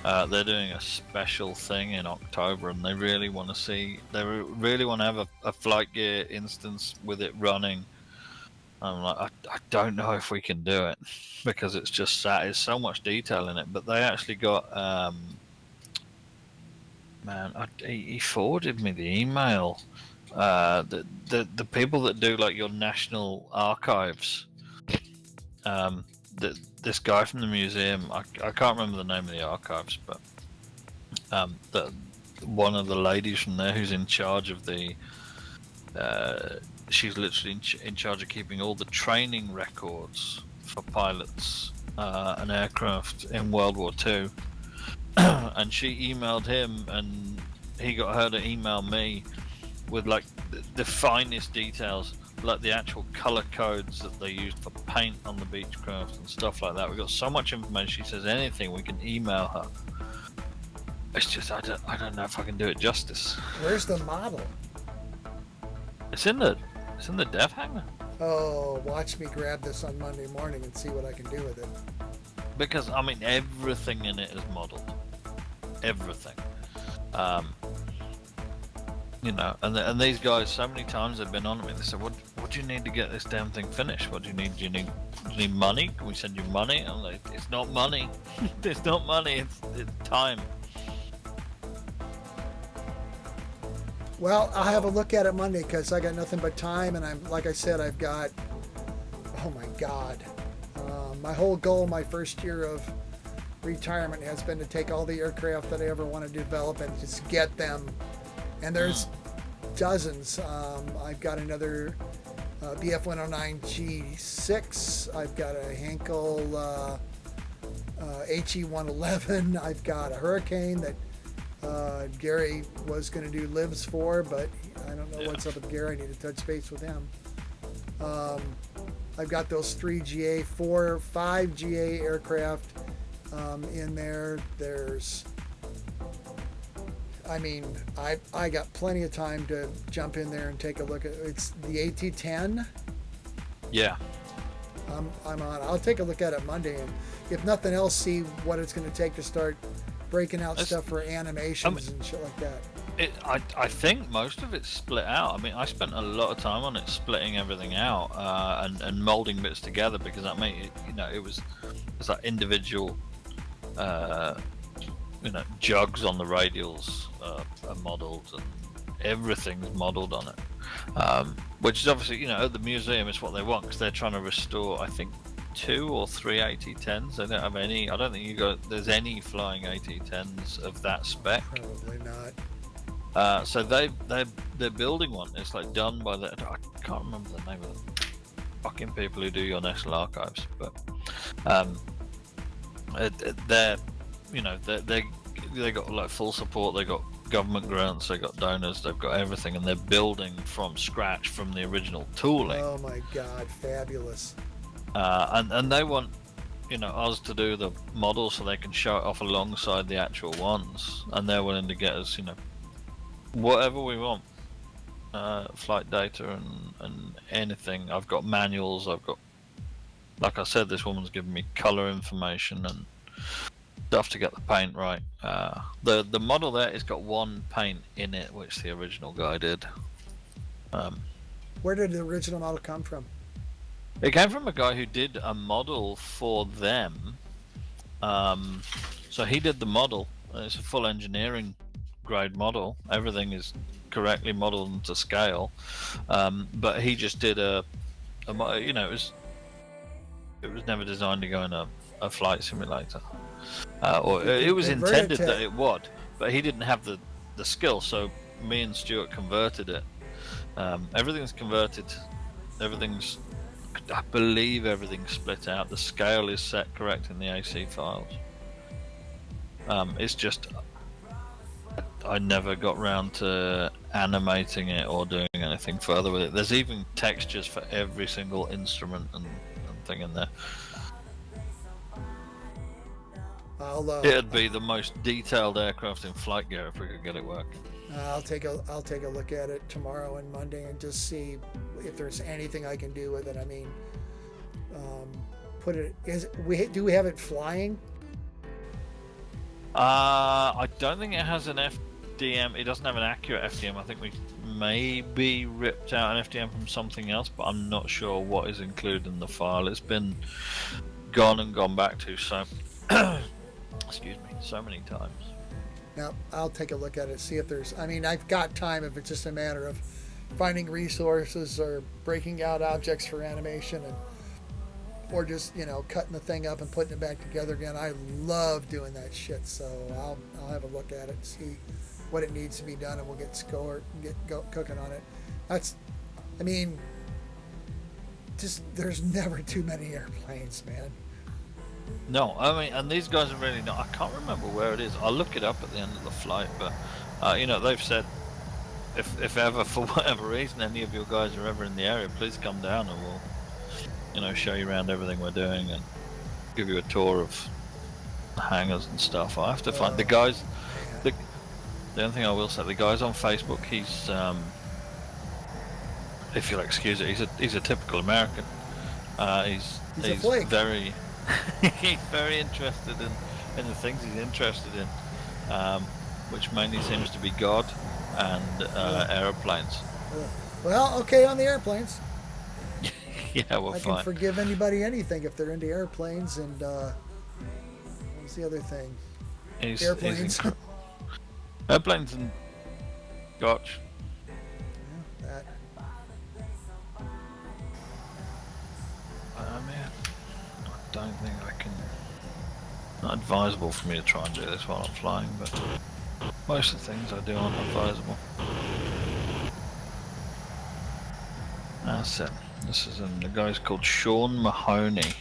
They're doing a special thing in October, and they really want to see. They really want to have a Flight Gear instance with it running. I'm like, I don't know if we can do it because it's just there's so much detail in it. But they actually got he forwarded me the email. The people that do like your national archives. This guy from the museum, I can't remember the name of the archives, but one of the ladies from there who's in charge of the. She's literally in charge of keeping all the training records for pilots and aircraft in World War II. And she emailed him, and he got her to email me with like the finest details, like the actual color codes that they used for paint on the Beechcraft and stuff like that. We got so much information. She says anything, we can email her. It's just I don't know if I can do it justice. Where's the model? It's in the dev hangar. Oh, watch me grab this on Monday morning and see what I can do with it. Because I mean, everything in it is modeled. Everything. You know, and these guys, so many times they've been on me. They said, "What do you need to get this damn thing finished? What do you need? Do you need money? Can we send you money?" I'm like, "It's not money. It's not money. It's time." Well, I'll have a look at it Monday because I got nothing but time, and I'm like I said, I've got. Oh my God, my whole goal, my first year of retirement, has been to take all the aircraft that I ever want to develop and just get them. And there's dozens. I've got another BF-109 G6. I've got a Henkel HE-111. I've got a Hurricane that Gary was going to do libs for, but I don't know what's up with Gary. I need to touch base with him. I've got those 3 GA, 4, 5 GA aircraft in there. There's, I mean, I got plenty of time to jump in there and take a look at it's the AT-10. Yeah. I'm on. I'll take a look at it Monday, and if nothing else, see what it's going to take to start breaking out stuff for animations and shit like that. I think most of it's split out. I mean, I spent a lot of time on it, splitting everything out and molding bits together, because that made it, you know, it's like individual, you know, jugs on the radials are modelled, and everything's modelled on it. Which is obviously, you know, at the museum, it's what they want, because they're trying to restore, I think, 2 or 3 AT-10s. They don't have any. I don't think there's any flying AT-10s of that spec. Probably not. So they're building one. It's like done by the, I can't remember the name of the fucking people who do your National Archives, but they're, you know, they got like full support. They got government grants. They got donors. They've got everything, and they're building from scratch from the original tooling. Oh my God, fabulous! And they want, you know, us to do the model so they can show it off alongside the actual ones, and they're willing to get us, you know, whatever we want, flight data and anything. I've got manuals. I've got, like I said, this woman's given me color information and stuff to get the paint right. The model there has got one paint in it, which the original guy did. Where did the original model come from? It came from a guy who did a model for them. So he did the model. It's a full engineering grade model. Everything is correctly modeled to scale. But he just did a you know, it was never designed to go in a flight simulator. Or it was intended that it would, but he didn't have the skill. So me and Stuart converted it. Everything's converted. Everything's, I believe everything's split out. The scale is set correct in the AC files. It's just I never got round to animating it or doing anything further with it. There's even textures for every single instrument and thing in there. It'd be the most detailed aircraft in flight gear if we could get it working. I'll take a look at it tomorrow and Monday and just see if there's anything I can do with it. I mean, do we have it flying? I don't think it has an FDM. It doesn't have an accurate FDM. I think we maybe ripped out an FDM from something else, but I'm not sure what is included in the file. It's been gone and gone back to so excuse me, so many times. Now I'll take a look at it, see if there's, I mean, I've got time if it's just a matter of finding resources or breaking out objects for animation, and or just, you know, cutting the thing up and putting it back together again. I love doing that shit, so I'll have a look at it and see what it needs to be done, and we'll get cooking on it. I mean, just there's never too many airplanes, man. No, I mean, and these guys are really not. I can't remember where it is. I'll look it up at the end of the flight, but they've said if ever for whatever reason any of your guys are ever in the area, please come down and we'll show you around everything we're doing and give you a tour of the hangars and stuff. I have to find the guys. The only thing I will say, the guys on Facebook, he's if you'll excuse it, he's a typical American. He's a flake. very he's very interested in the things he's interested in, which mainly seems to be God and aeroplanes. Well, okay, on the airplanes. Yeah, we're I fine. can forgive anybody anything if they're into airplanes. And what was the other thing? Airplanes. Airplanes and Scotch. Yeah, that. Man, I don't think I can. Not advisable for me to try and do this while I'm flying, but most of the things I do aren't advisable. That's it. This is the guy's called Sean Mahoney.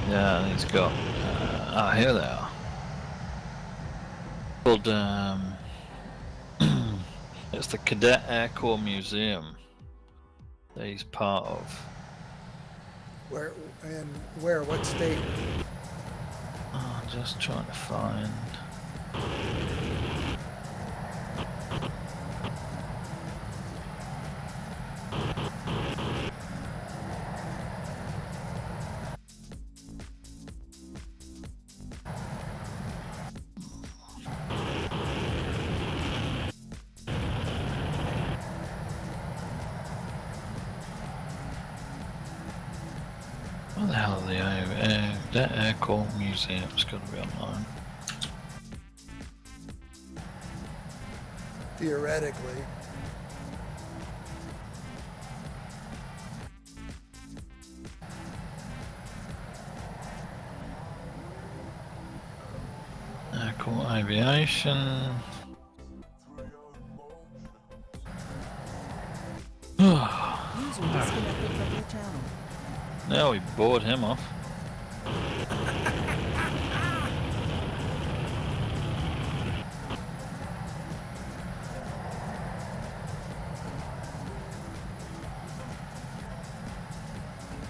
Yeah, and he's got. Here they are. Called. It's the Cadet Air Corps Museum that he's part of. Where? What state? Oh, just trying to find. What the hell are the Air Corps Museum's got to be online. Theoretically. Air Corps Aviation. User disconnected from your channel. Now we bored him off.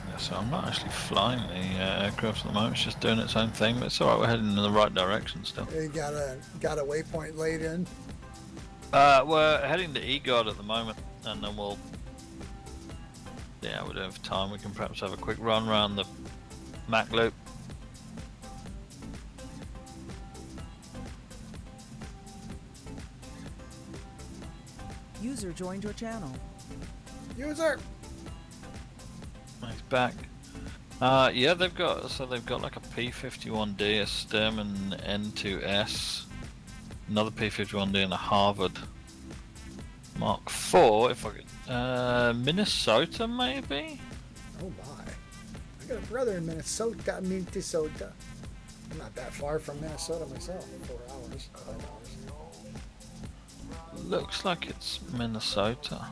Yeah, so I'm not actually flying the aircraft at the moment, it's just doing its own thing, but it's alright, we're heading in the right direction still. You got a waypoint laid in. We're heading to EGOD at the moment, and then we'll... Yeah, we don't have time. We can perhaps have a quick run around the Mac loop. User joined your channel. User. He's back. Yeah, they've got like a P-51D, a Stearman N2S, another P-51D, and a Harvard Mark IV. If I could. Minnesota, maybe? Oh my. I got a brother in Minnesota. I'm not that far from Minnesota myself. 4 hours, 5 hours. Looks like it's Minnesota.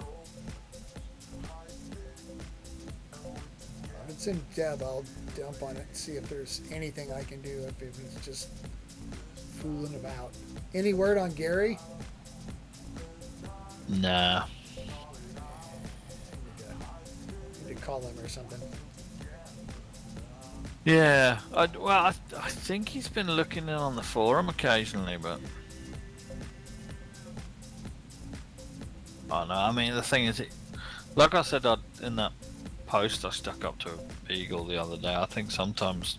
If it's in Deb, I'll dump on it and see if there's anything I can do if he's just fooling about. Any word on Gary? Nah. Need to call him or something. Yeah, I think he's been looking in on the forum occasionally, but I don't know. I mean, the thing is, like I said in that post I stuck up to Eagle the other day, I think sometimes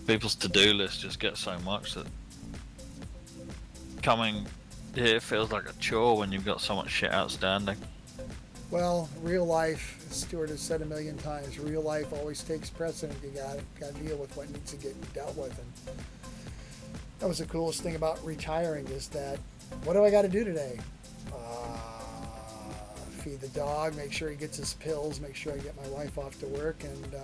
people's to-do list just gets so much that coming here feels like a chore when you've got so much shit outstanding. Well, real life, as Stuart has said a million times, real life always takes precedent. You got to deal with what needs to get dealt with. And that was the coolest thing about retiring is that, what do I got to do today? feed the dog, make sure he gets his pills, make sure I get my wife off to work, and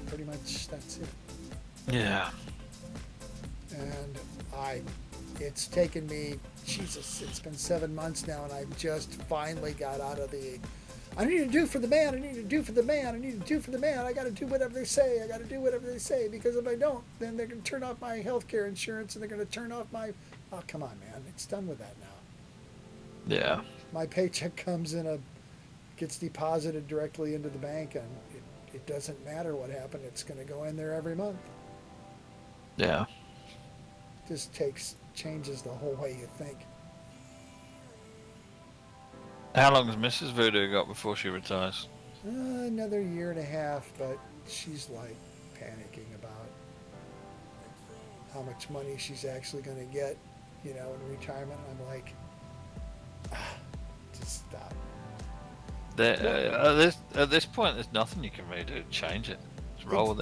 pretty much that's it. Yeah. And it's taken me, Jesus, it's been 7 months now, and I just finally got out of the, I need to do for the man, I need to do for the man, I need to do for the man, I got to do whatever they say, I got to do whatever they say, because if I don't, then they're going to turn off my health care insurance, and they're going to turn off my, oh, come on, man, it's done with that now. Yeah. My paycheck comes gets deposited directly into the bank, and it doesn't matter what happened, it's going to go in there every month. Yeah. Just changes the whole way you think. How long has Mrs. Voodoo got before she retires? Another year and a half, but she's like panicking about how much money she's actually going to get, in retirement. I'm like, just stop. At this point, there's nothing you can really do to change it. Just roll with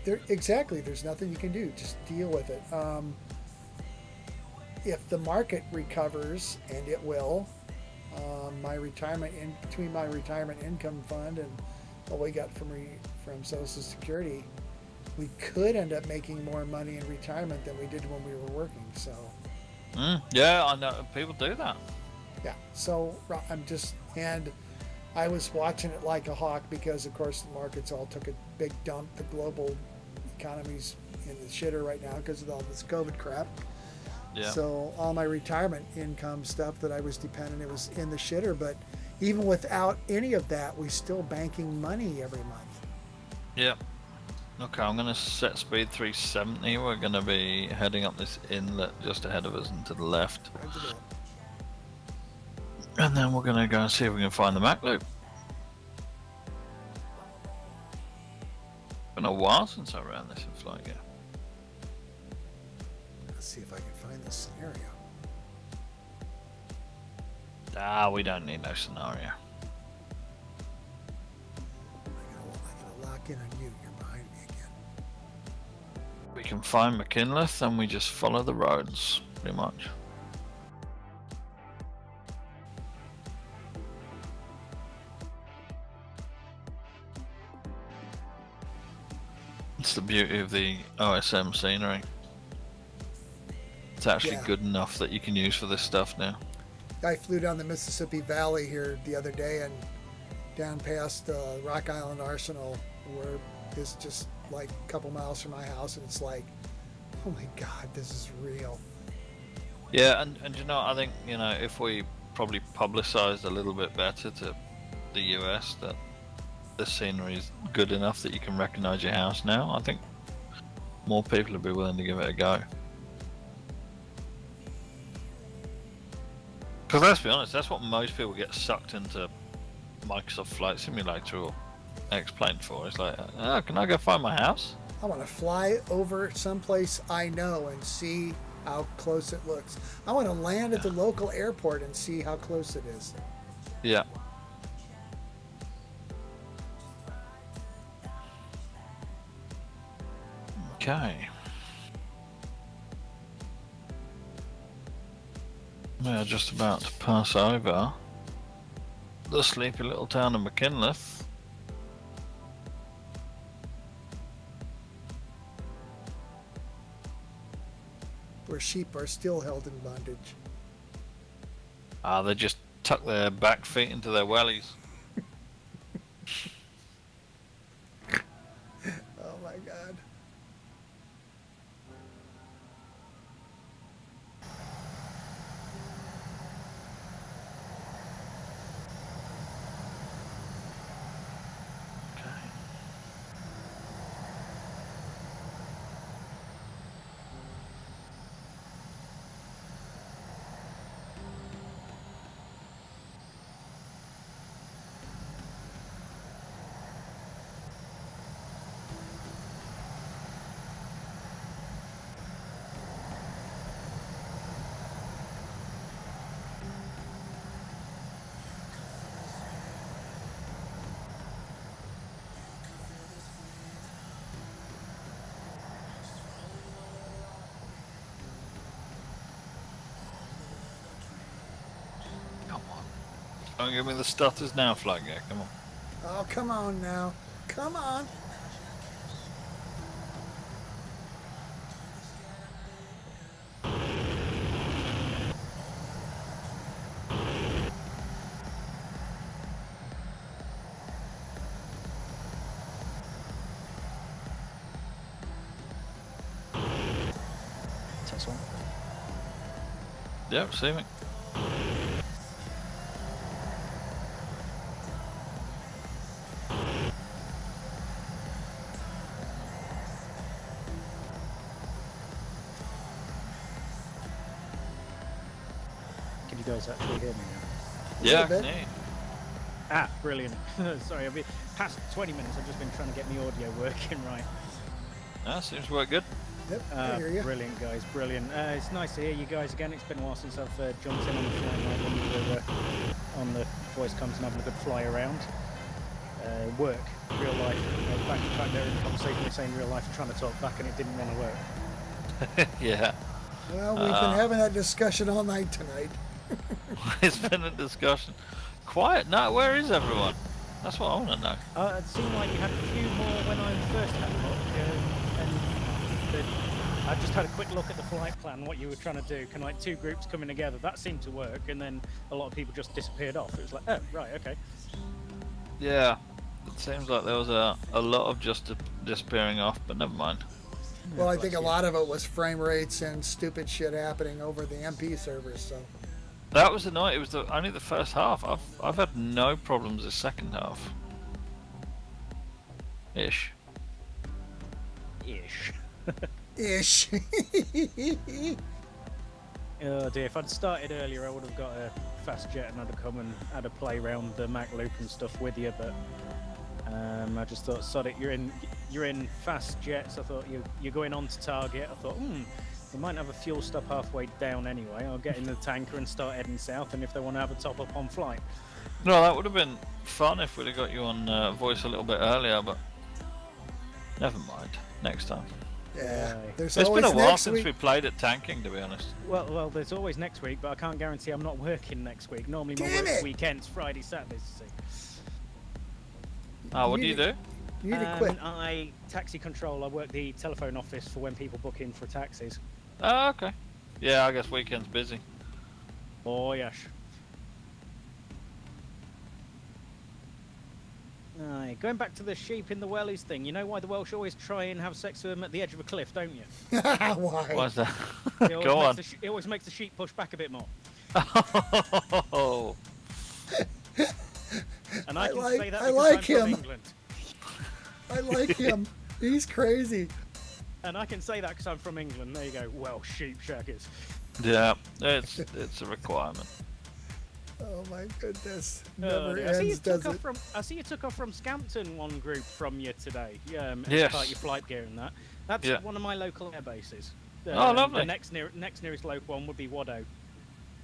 it. Exactly. There's nothing you can do. Just deal with it. If the market recovers, and it will, between my retirement income fund and what we got from Social Security, we could end up making more money in retirement than we did when we were working. So. Yeah, I know people do that. Yeah. So and I was watching it like a hawk because, of course, the markets all took a big dump. The global economy's in the shitter right now because of all this COVID crap. Yeah. So all my retirement income stuff that I was dependent, it was in the shitter. But even without any of that, we're still banking money every month. Yeah. Okay, I'm going to set speed 370. We're going to be heading up this inlet just ahead of us and to the left. And then we're going to go and see if we can find the Mac loop. Been a while since I ran this in flight, yeah. Let's see if I can find this scenario. We don't need no scenario. I gotta lock in on you. You're behind me again. We can find McKinley and we just follow the roads, pretty much. It's the beauty of the OSM scenery. It's actually good enough that you can use for this stuff now. I flew down the Mississippi Valley here the other day and down past Rock Island Arsenal, where it's just like a couple miles from my house, and it's like, oh my God, this is real. Yeah, and I think, if we probably publicized a little bit better to the US that the scenery is good enough that you can recognize your house now, I think more people would be willing to give it a go. Because let's be honest, that's what most people get sucked into Microsoft Flight Simulator or X-Plane for. It's like, can I go find my house? I want to fly over someplace I know and see how close it looks. I want to land at the local airport and see how close it is. Yeah. Okay. We are just about to pass over the sleepy little town of McKinley. Where sheep are still held in bondage. They just tuck their back feet into their wellies. Oh my God. Don't give me the stutters now, Flightnight. Come on. Oh, come on now. Come on. Test one. Yep, see me. Can you guys actually hear me now? Yeah, bit. neat. Ah, brilliant. Sorry, I've been past 20 minutes. I've just been trying to get my audio working right. That seems to work good. Yep, I hear you. Brilliant, guys, brilliant. It's nice to hear you guys again. It's been a while since I've jumped in on the Flightnight when we were on the voice comms and having a good fly around. Work, real life. Back there in the conversation, we were saying real life, trying to talk back, and it didn't want to work. Yeah. Well, we've been having that discussion all night tonight. It's been a discussion. Quiet night. Where is everyone? That's what I want to know. It seemed like you had a few more when I first had a look, I just had a quick look at the flight plan, what you were trying to do, kind of like two groups coming together. That seemed to work, and then a lot of people just disappeared off. It was like, oh, right, okay. Yeah. It seems like there was a lot of just disappearing off, but never mind. Well, I think a lot of it was frame rates and stupid shit happening over the MP servers, so. That was the night. It was only the first half. I've had no problems the second half. Ish. Ish. Oh dear, if I'd started earlier I would have got a fast jet and I'd have come and had a play around the Mac loop and stuff with you, but I just thought, sod it, you're in fast jets. I thought you're going on to target. I thought, we might have a fuel stop halfway down anyway. I'll get in the tanker and start heading south, and if they want to have a top up on flight. No, that would have been fun if we'd have got you on voice a little bit earlier, but never mind. Next time. Yeah. There's It's always been a while next since week. we played at tanking, to be honest. Well, there's always next week, but I can't guarantee I'm not working next week. Normally my Damn work it! weekends, Friday, Saturdays, you see. What do you do? You need to quit. I taxi control. I work the telephone office for when people book in for taxis. Oh, okay. Yeah, I guess weekend's busy. Oh, yes. Aye, going back to the sheep in the wellies thing, you know why the Welsh always try and have sex with them at the edge of a cliff, don't you? Why? Why's that? It Go on. It always makes the sheep push back a bit more. Oh. And I can say that I because like I'm from him. England. I like him. He's crazy. And I can say that because I'm from England. There you go. Well, sheep shaggers. Yeah, it's a requirement. Oh my goodness. Oh, Never dear. I see you ends, took does off it? from. I see you took off from Scampton one group from you today. Yes. About your flight gear and that. That's Yeah. one of my local air bases. Oh, lovely. The next nearest local one would be Waddow.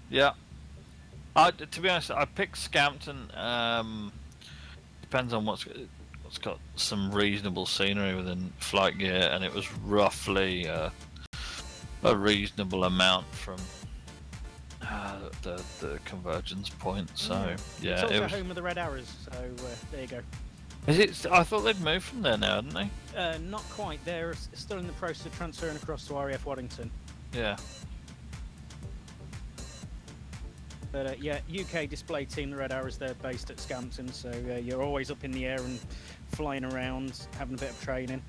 Yeah. To be honest, I picked Scampton. Depends on what's got some reasonable scenery within flight gear, and it was roughly a reasonable amount from the convergence point. So yeah, It's also it was. home of the Red Arrows. So there you go. Is it? I thought they'd moved from there now, hadn't they? Not quite. They're still in the process of transferring across to RAF Waddington. Yeah. But yeah, UK display team, the Red Arrows, they're based at Scampton, so you're always up in the air and flying around, having a bit of training.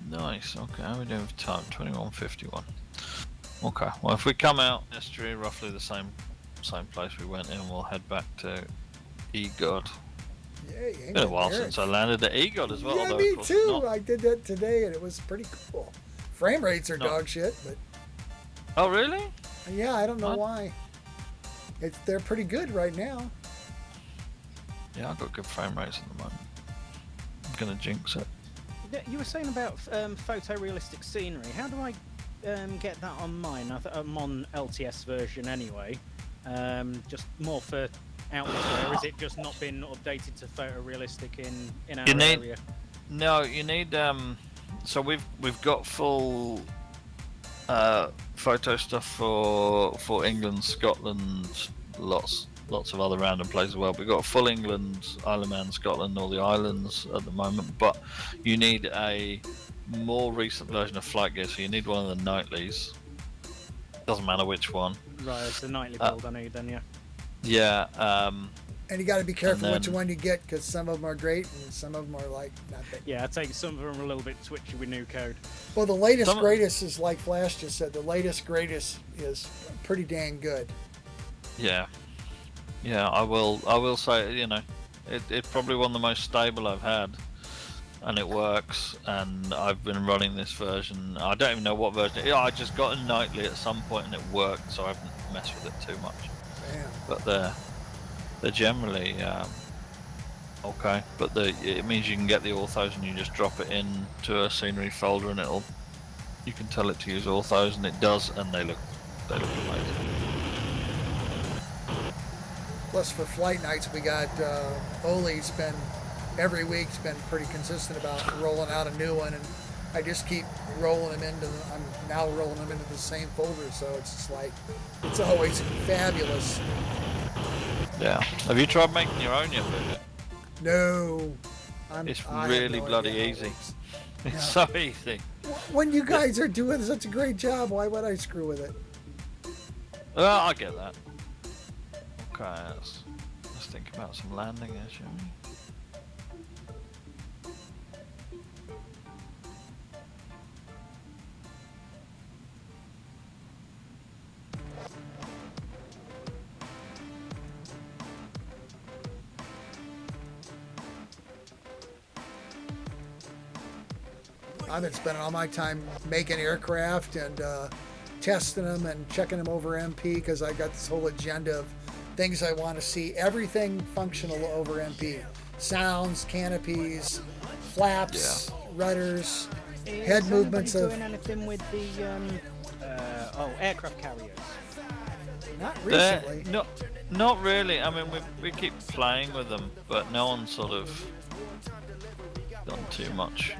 Nice. Okay, how are we doing with time? 21:51. Okay. Well, if we come out estuary, roughly the same place we went in, we'll head back to EGOD. Yeah, It's been a while since I landed at EGOD as well. Yeah, although of me course too. not. I did that today, and it was pretty cool. Frame rates are No. dog shit, but Oh, really? yeah, I don't know What? why. They're pretty good right now. Yeah, I've got good frame rates at the moment. I'm gonna jinx it. You were saying about photorealistic scenery. How do I get that on mine? I'm on LTS version anyway. Just more for out this way, or is it just not been updated to photorealistic in our area? No, you need. So we've got full photo stuff for England, Scotland, lots lots of other random places as well. We've got full England, Isle of Man, Scotland, all the islands at the moment, but you need a more recent version of Flight Gear, so you need one of the nightlies. Doesn't matter which one. Right, it's the nightly build I need then, yeah. Yeah. And you got to be careful which then- one you get, because some of them are great and some of them are like nothing. Yeah, I take some of them are a little bit twitchy with new code. Well, the latest Some- greatest is like Flash just said. The latest greatest is pretty dang good. Yeah. I will say, it's probably one of the most stable I've had, and it works. And I've been running this version. I don't even know what version. I just got a nightly at some point and it worked, so I haven't messed with it too much. Damn. But they're generally okay. But it means you can get the orthos and you just drop it into a scenery folder and you can tell it to use orthos, and it does, and they look amazing. Plus for flight nights, we got Oli's been every week's been pretty consistent about rolling out a new one, and I just keep rolling them I'm now rolling them into the same folder, so it's just like it's always fabulous. Yeah. Have you tried making your own yet, Bridget? No, It's I have really no bloody idea how it easy. works. It's so easy. When you guys are doing such a great job, why would I screw with it? Well, I get that. Okay, let's think about some landing here, shall we? I've been spending all my time making aircraft and testing them and checking them over MP, because I got this whole agenda of things I want to see. Everything functional over MP. Sounds, canopies, flaps, rudders, head Is movements anybody of... doing anything with the aircraft carriers? Not recently. Not really. I mean, we keep playing with them, but no one's sort of done too much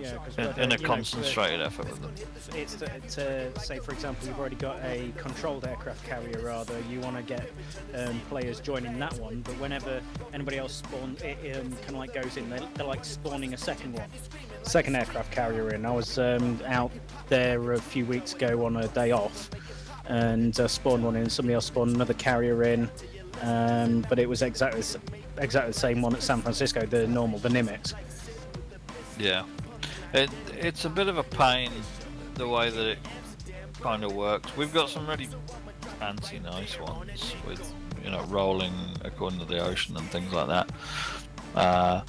Yeah, because in a concentrated effort with them. It's to say, for example, you've already got a controlled aircraft carrier, rather, you want to get players joining that one, but whenever anybody else spawns, it kind of like goes in, they're like spawning a second aircraft carrier in. I was out there a few weeks ago on a day off, and spawned one in, somebody else spawned another carrier in, but it was exactly the same one at San Francisco, the Nimitz. Yeah. It's a bit of a pain the way that it kind of works. We've got some really fancy, nice ones with, rolling according to the ocean and things like that. I'm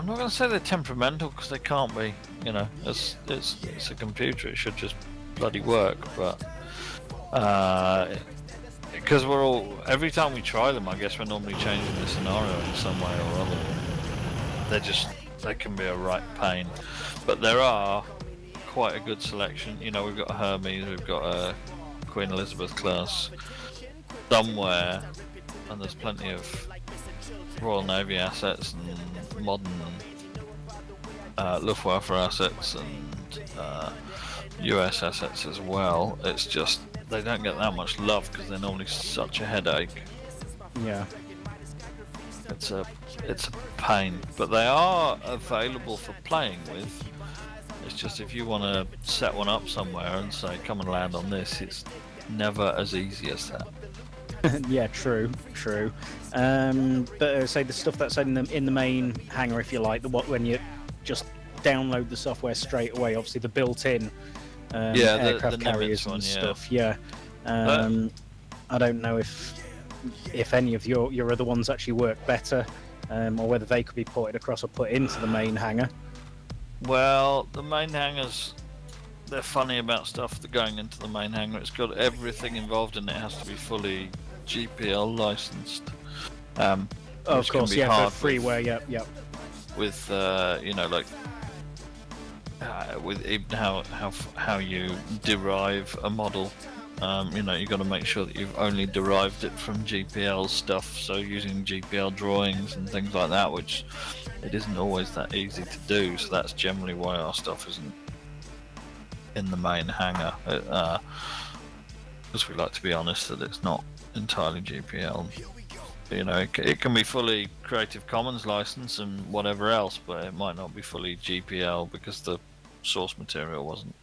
not going to say they're temperamental, because they can't be. It's a computer. It should just bloody work. But because every time we try them, I guess we're normally changing the scenario in some way or other. They can be a right pain, but there are quite a good selection. We've got a Hermes, we've got a Queen Elizabeth class somewhere, and there's plenty of Royal Navy assets and modern Luftwaffe assets and US assets as well. It's just they don't get that much love because they're normally such a headache. Yeah. It's a pain, but they are available for playing with. It's just if you want to set one up somewhere and say, come and land on this, it's never as easy as that. Yeah, true. But say the stuff that's in the main hangar, if you like, when you just download the software straight away, obviously the built-in aircraft the carriers Nimitz and one, stuff. Yeah. I don't know if any of your other ones actually work better, or whether they could be ported across or put into the main hangar. Well, the main hangars, they're funny about stuff that going into the main hangar. It's got everything involved in it. It has to be fully GPL licensed. Of course, yeah, for freeware, yep. With with even how you derive a model. You've got to make sure that you've only derived it from GPL stuff, so using GPL drawings and things like that, which it isn't always that easy to do, so that's generally why our stuff isn't in the main hangar. because we like to be honest that it's not entirely GPL. You know, it can be fully Creative Commons license and whatever else, but it might not be fully GPL because the source material wasn't.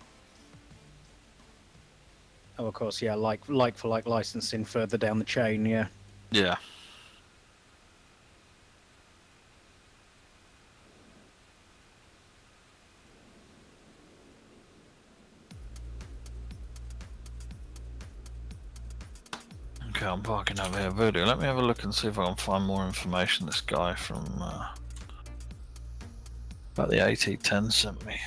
Oh, of course, yeah, like for like licensing further down the chain, yeah. Yeah. Okay, I'm parking over here. Voodoo, let me have a look and see if I can find more information this guy from about the AT10 sent me.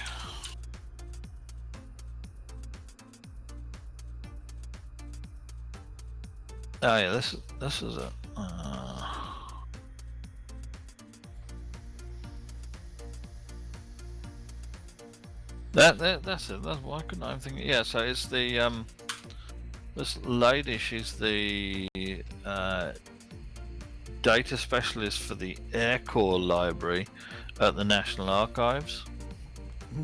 Oh yeah, this is it. That's it. That's why couldn't I think? Yeah, so it's the this lady. She's the data specialist for the Air Corps Library at the National Archives.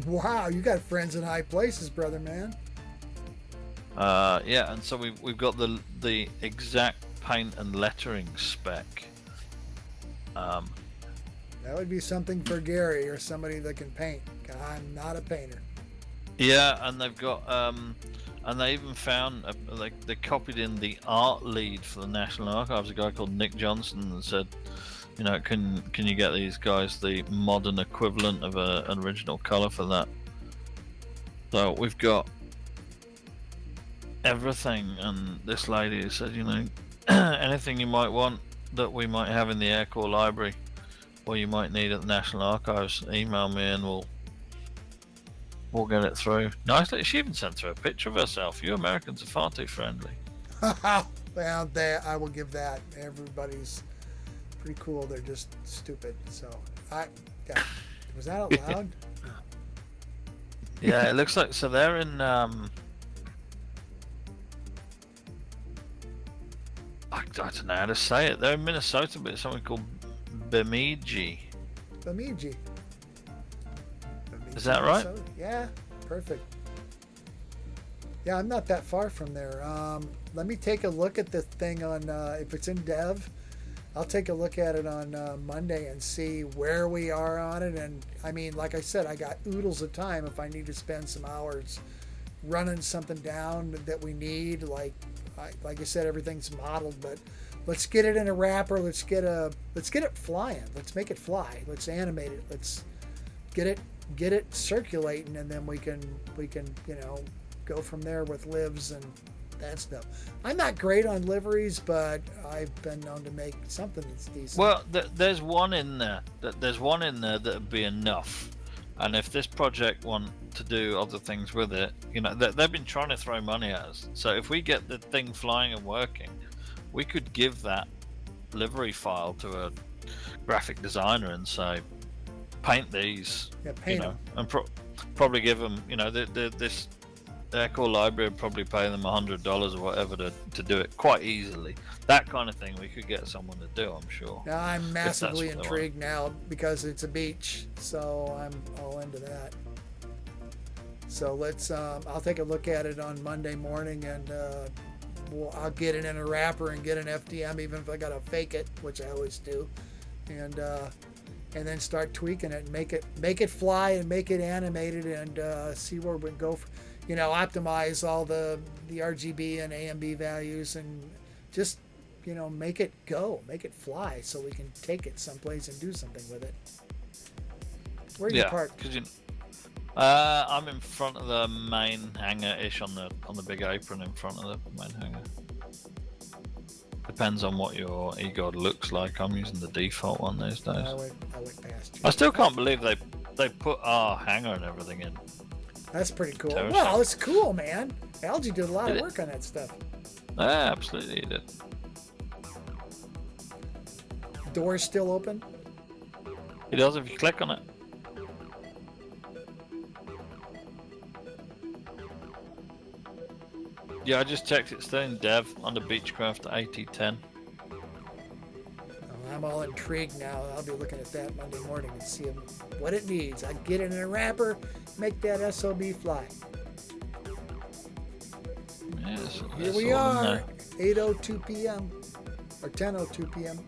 Wow, you got friends in high places, brother man. Yeah, and so we've got the exact paint and lettering spec. That would be something for Gary or somebody that can paint. I'm not a painter. Yeah, and they've got and they even found they copied in the art lead for the National Archives, a guy called Nick Johnson, and said, you know, can you get these guys the modern equivalent of an original color for that? So we've got everything, and this lady said, you know, anything you might want that we might have in the Air Corps Library or you might need at the National Archives, email me and we'll get it through. Nicely, she even sent through a picture of herself. You Americans are far too friendly. Well, I will give that. Everybody's pretty cool. They're just stupid. So was that out loud? Yeah, it looks like, so they're in I don't know how to say it. They're in Minnesota, but it's something called Bemidji. Bemidji. Is that right? Minnesota. Yeah, perfect. Yeah, I'm not that far from there. Let me take a look at the thing on, if it's in dev, I'll take a look at it on Monday and see where we are on it. And I mean, like I said, I got oodles of time if I need to spend some hours running something down that we need. Like I said, everything's modeled, but let's get it in a wrapper. Let's get it flying. Let's make it fly. Let's animate it. Let's get it circulating, and then we can you know, go from there with lives and that stuff. I'm not great on liveries, but I've been known to make something that's decent. Well, there's one in there. There's one in there that'd be enough. And if this project want to do other things with it, you know, they've been trying to throw money at us. So if we get the thing flying and working, we could give that livery file to a graphic designer and say, paint these, paint you know, them. and probably give them, you know, this Air Corps Library would probably pay them $100 or whatever to do it quite easily. That kind of thing we could get someone to do, I'm sure. Now I'm massively intrigued now because it's a beach, so I'm all into that. So let's, I'll take a look at it on Monday morning, and I'll get it in a wrapper and get an FDM, even if I gotta fake it, which I always do, and then start tweaking it and make it fly and make it animated, and see where we can go. You know, optimize all the RGB and AMB values, and just, you know, make it go, make it fly, so we can take it someplace and do something with it. Where are you parked? Cause I'm in front of the main hangar-ish on the big apron in front of the main hangar. Depends on what your EGOD looks like. I'm using the default one these days. I went past you. I still can't believe they put our hangar and everything in. That's pretty cool. Terrible. Well, it's cool, man. Algie did a lot of work on that stuff. Yeah, absolutely, he did. Door's still open? It does if you click on it. Yeah, I just checked. It's still in dev under Beechcraft AT10. I'm all intrigued now. I'll be looking at that Monday morning and see what it needs. I get it in a wrapper, make that SOB fly. Yes, Here That's we all in are, there. 8:02 p.m. or 10:02 p.m.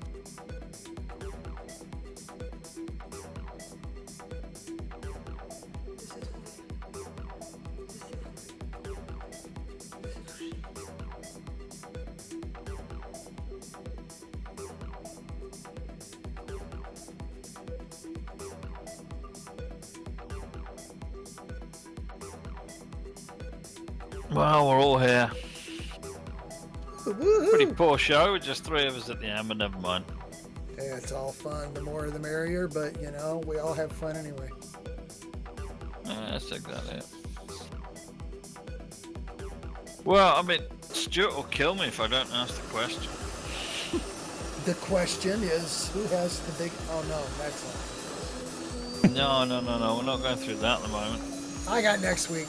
Well, we're all here. Woohoo! Pretty poor show with just 3 of us at the end, but never mind. Yeah, it's all fun. The more the merrier, but you know, we all have fun anyway. Yeah, that's exactly it. Well, I mean, Stuart will kill me if I don't ask the question. The question is, who has the big? Oh no, next one. No. We're not going through that at the moment. I got next week.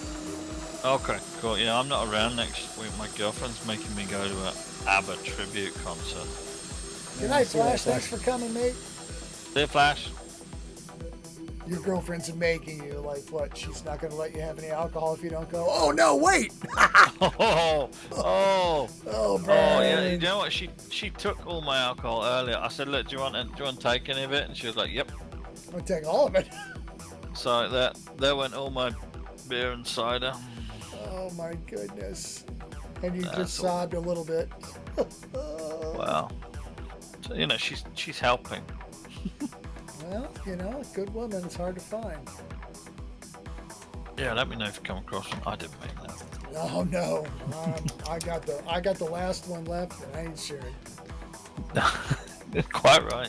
Okay, cool. Yeah, I'm not around next week. My girlfriend's making me go to an ABBA tribute concert. Good night, see you later, Flash. Thanks for coming, mate. See you, Flash. Your girlfriend's making you like what? She's not going to let you have any alcohol if you don't go. Oh no, wait! Oh, Oh, yeah. Brian. You know what? She took all my alcohol earlier. I said, look, do you want to take any of it? And she was like, yep. I'll take all of it. So there went all my beer and cider. Oh my goodness. And you That's just all. sobbed a little bit. Wow. So, you know, she's helping. Well, you know, a good woman is hard to find. Yeah, let me know if you come across them. I didn't mean that. Oh no, I got the last one left, and I ain't sharing. Quite right.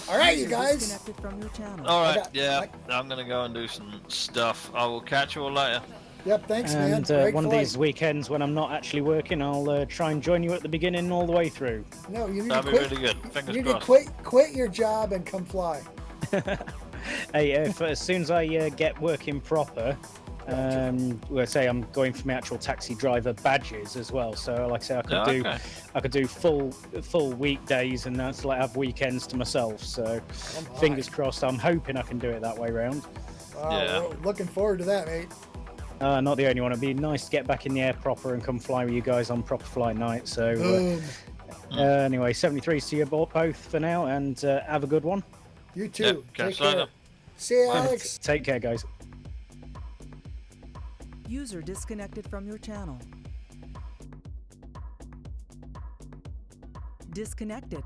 All right, you User guys. disconnected from your channel. All right, got- yeah. I'm gonna go and do some stuff. I will catch you all later. Yep, thanks, man. And Great one of flight. these weekends when I'm not actually working, I'll try and join you at the beginning all the way through. No, you need That'd to be quit. really good. You Fingers need to crossed. quit your job and come fly. Hey, as soon as I get working proper, we'll say I'm going for my actual taxi driver badges as well. So, like I say, I could do full weekdays, and that's like have weekends to myself. So, my. fingers crossed. I'm hoping I can do it that way round. Yeah. We're looking forward to that, mate. Not the only one. It'd be nice to get back in the air proper and come fly with you guys on proper flight night. So, Boom. anyway, 73s to you both for now, and have a good one. You too. Yep, Take catch care. later. See you, Alex. Take care, guys. User disconnected from your channel. Disconnected.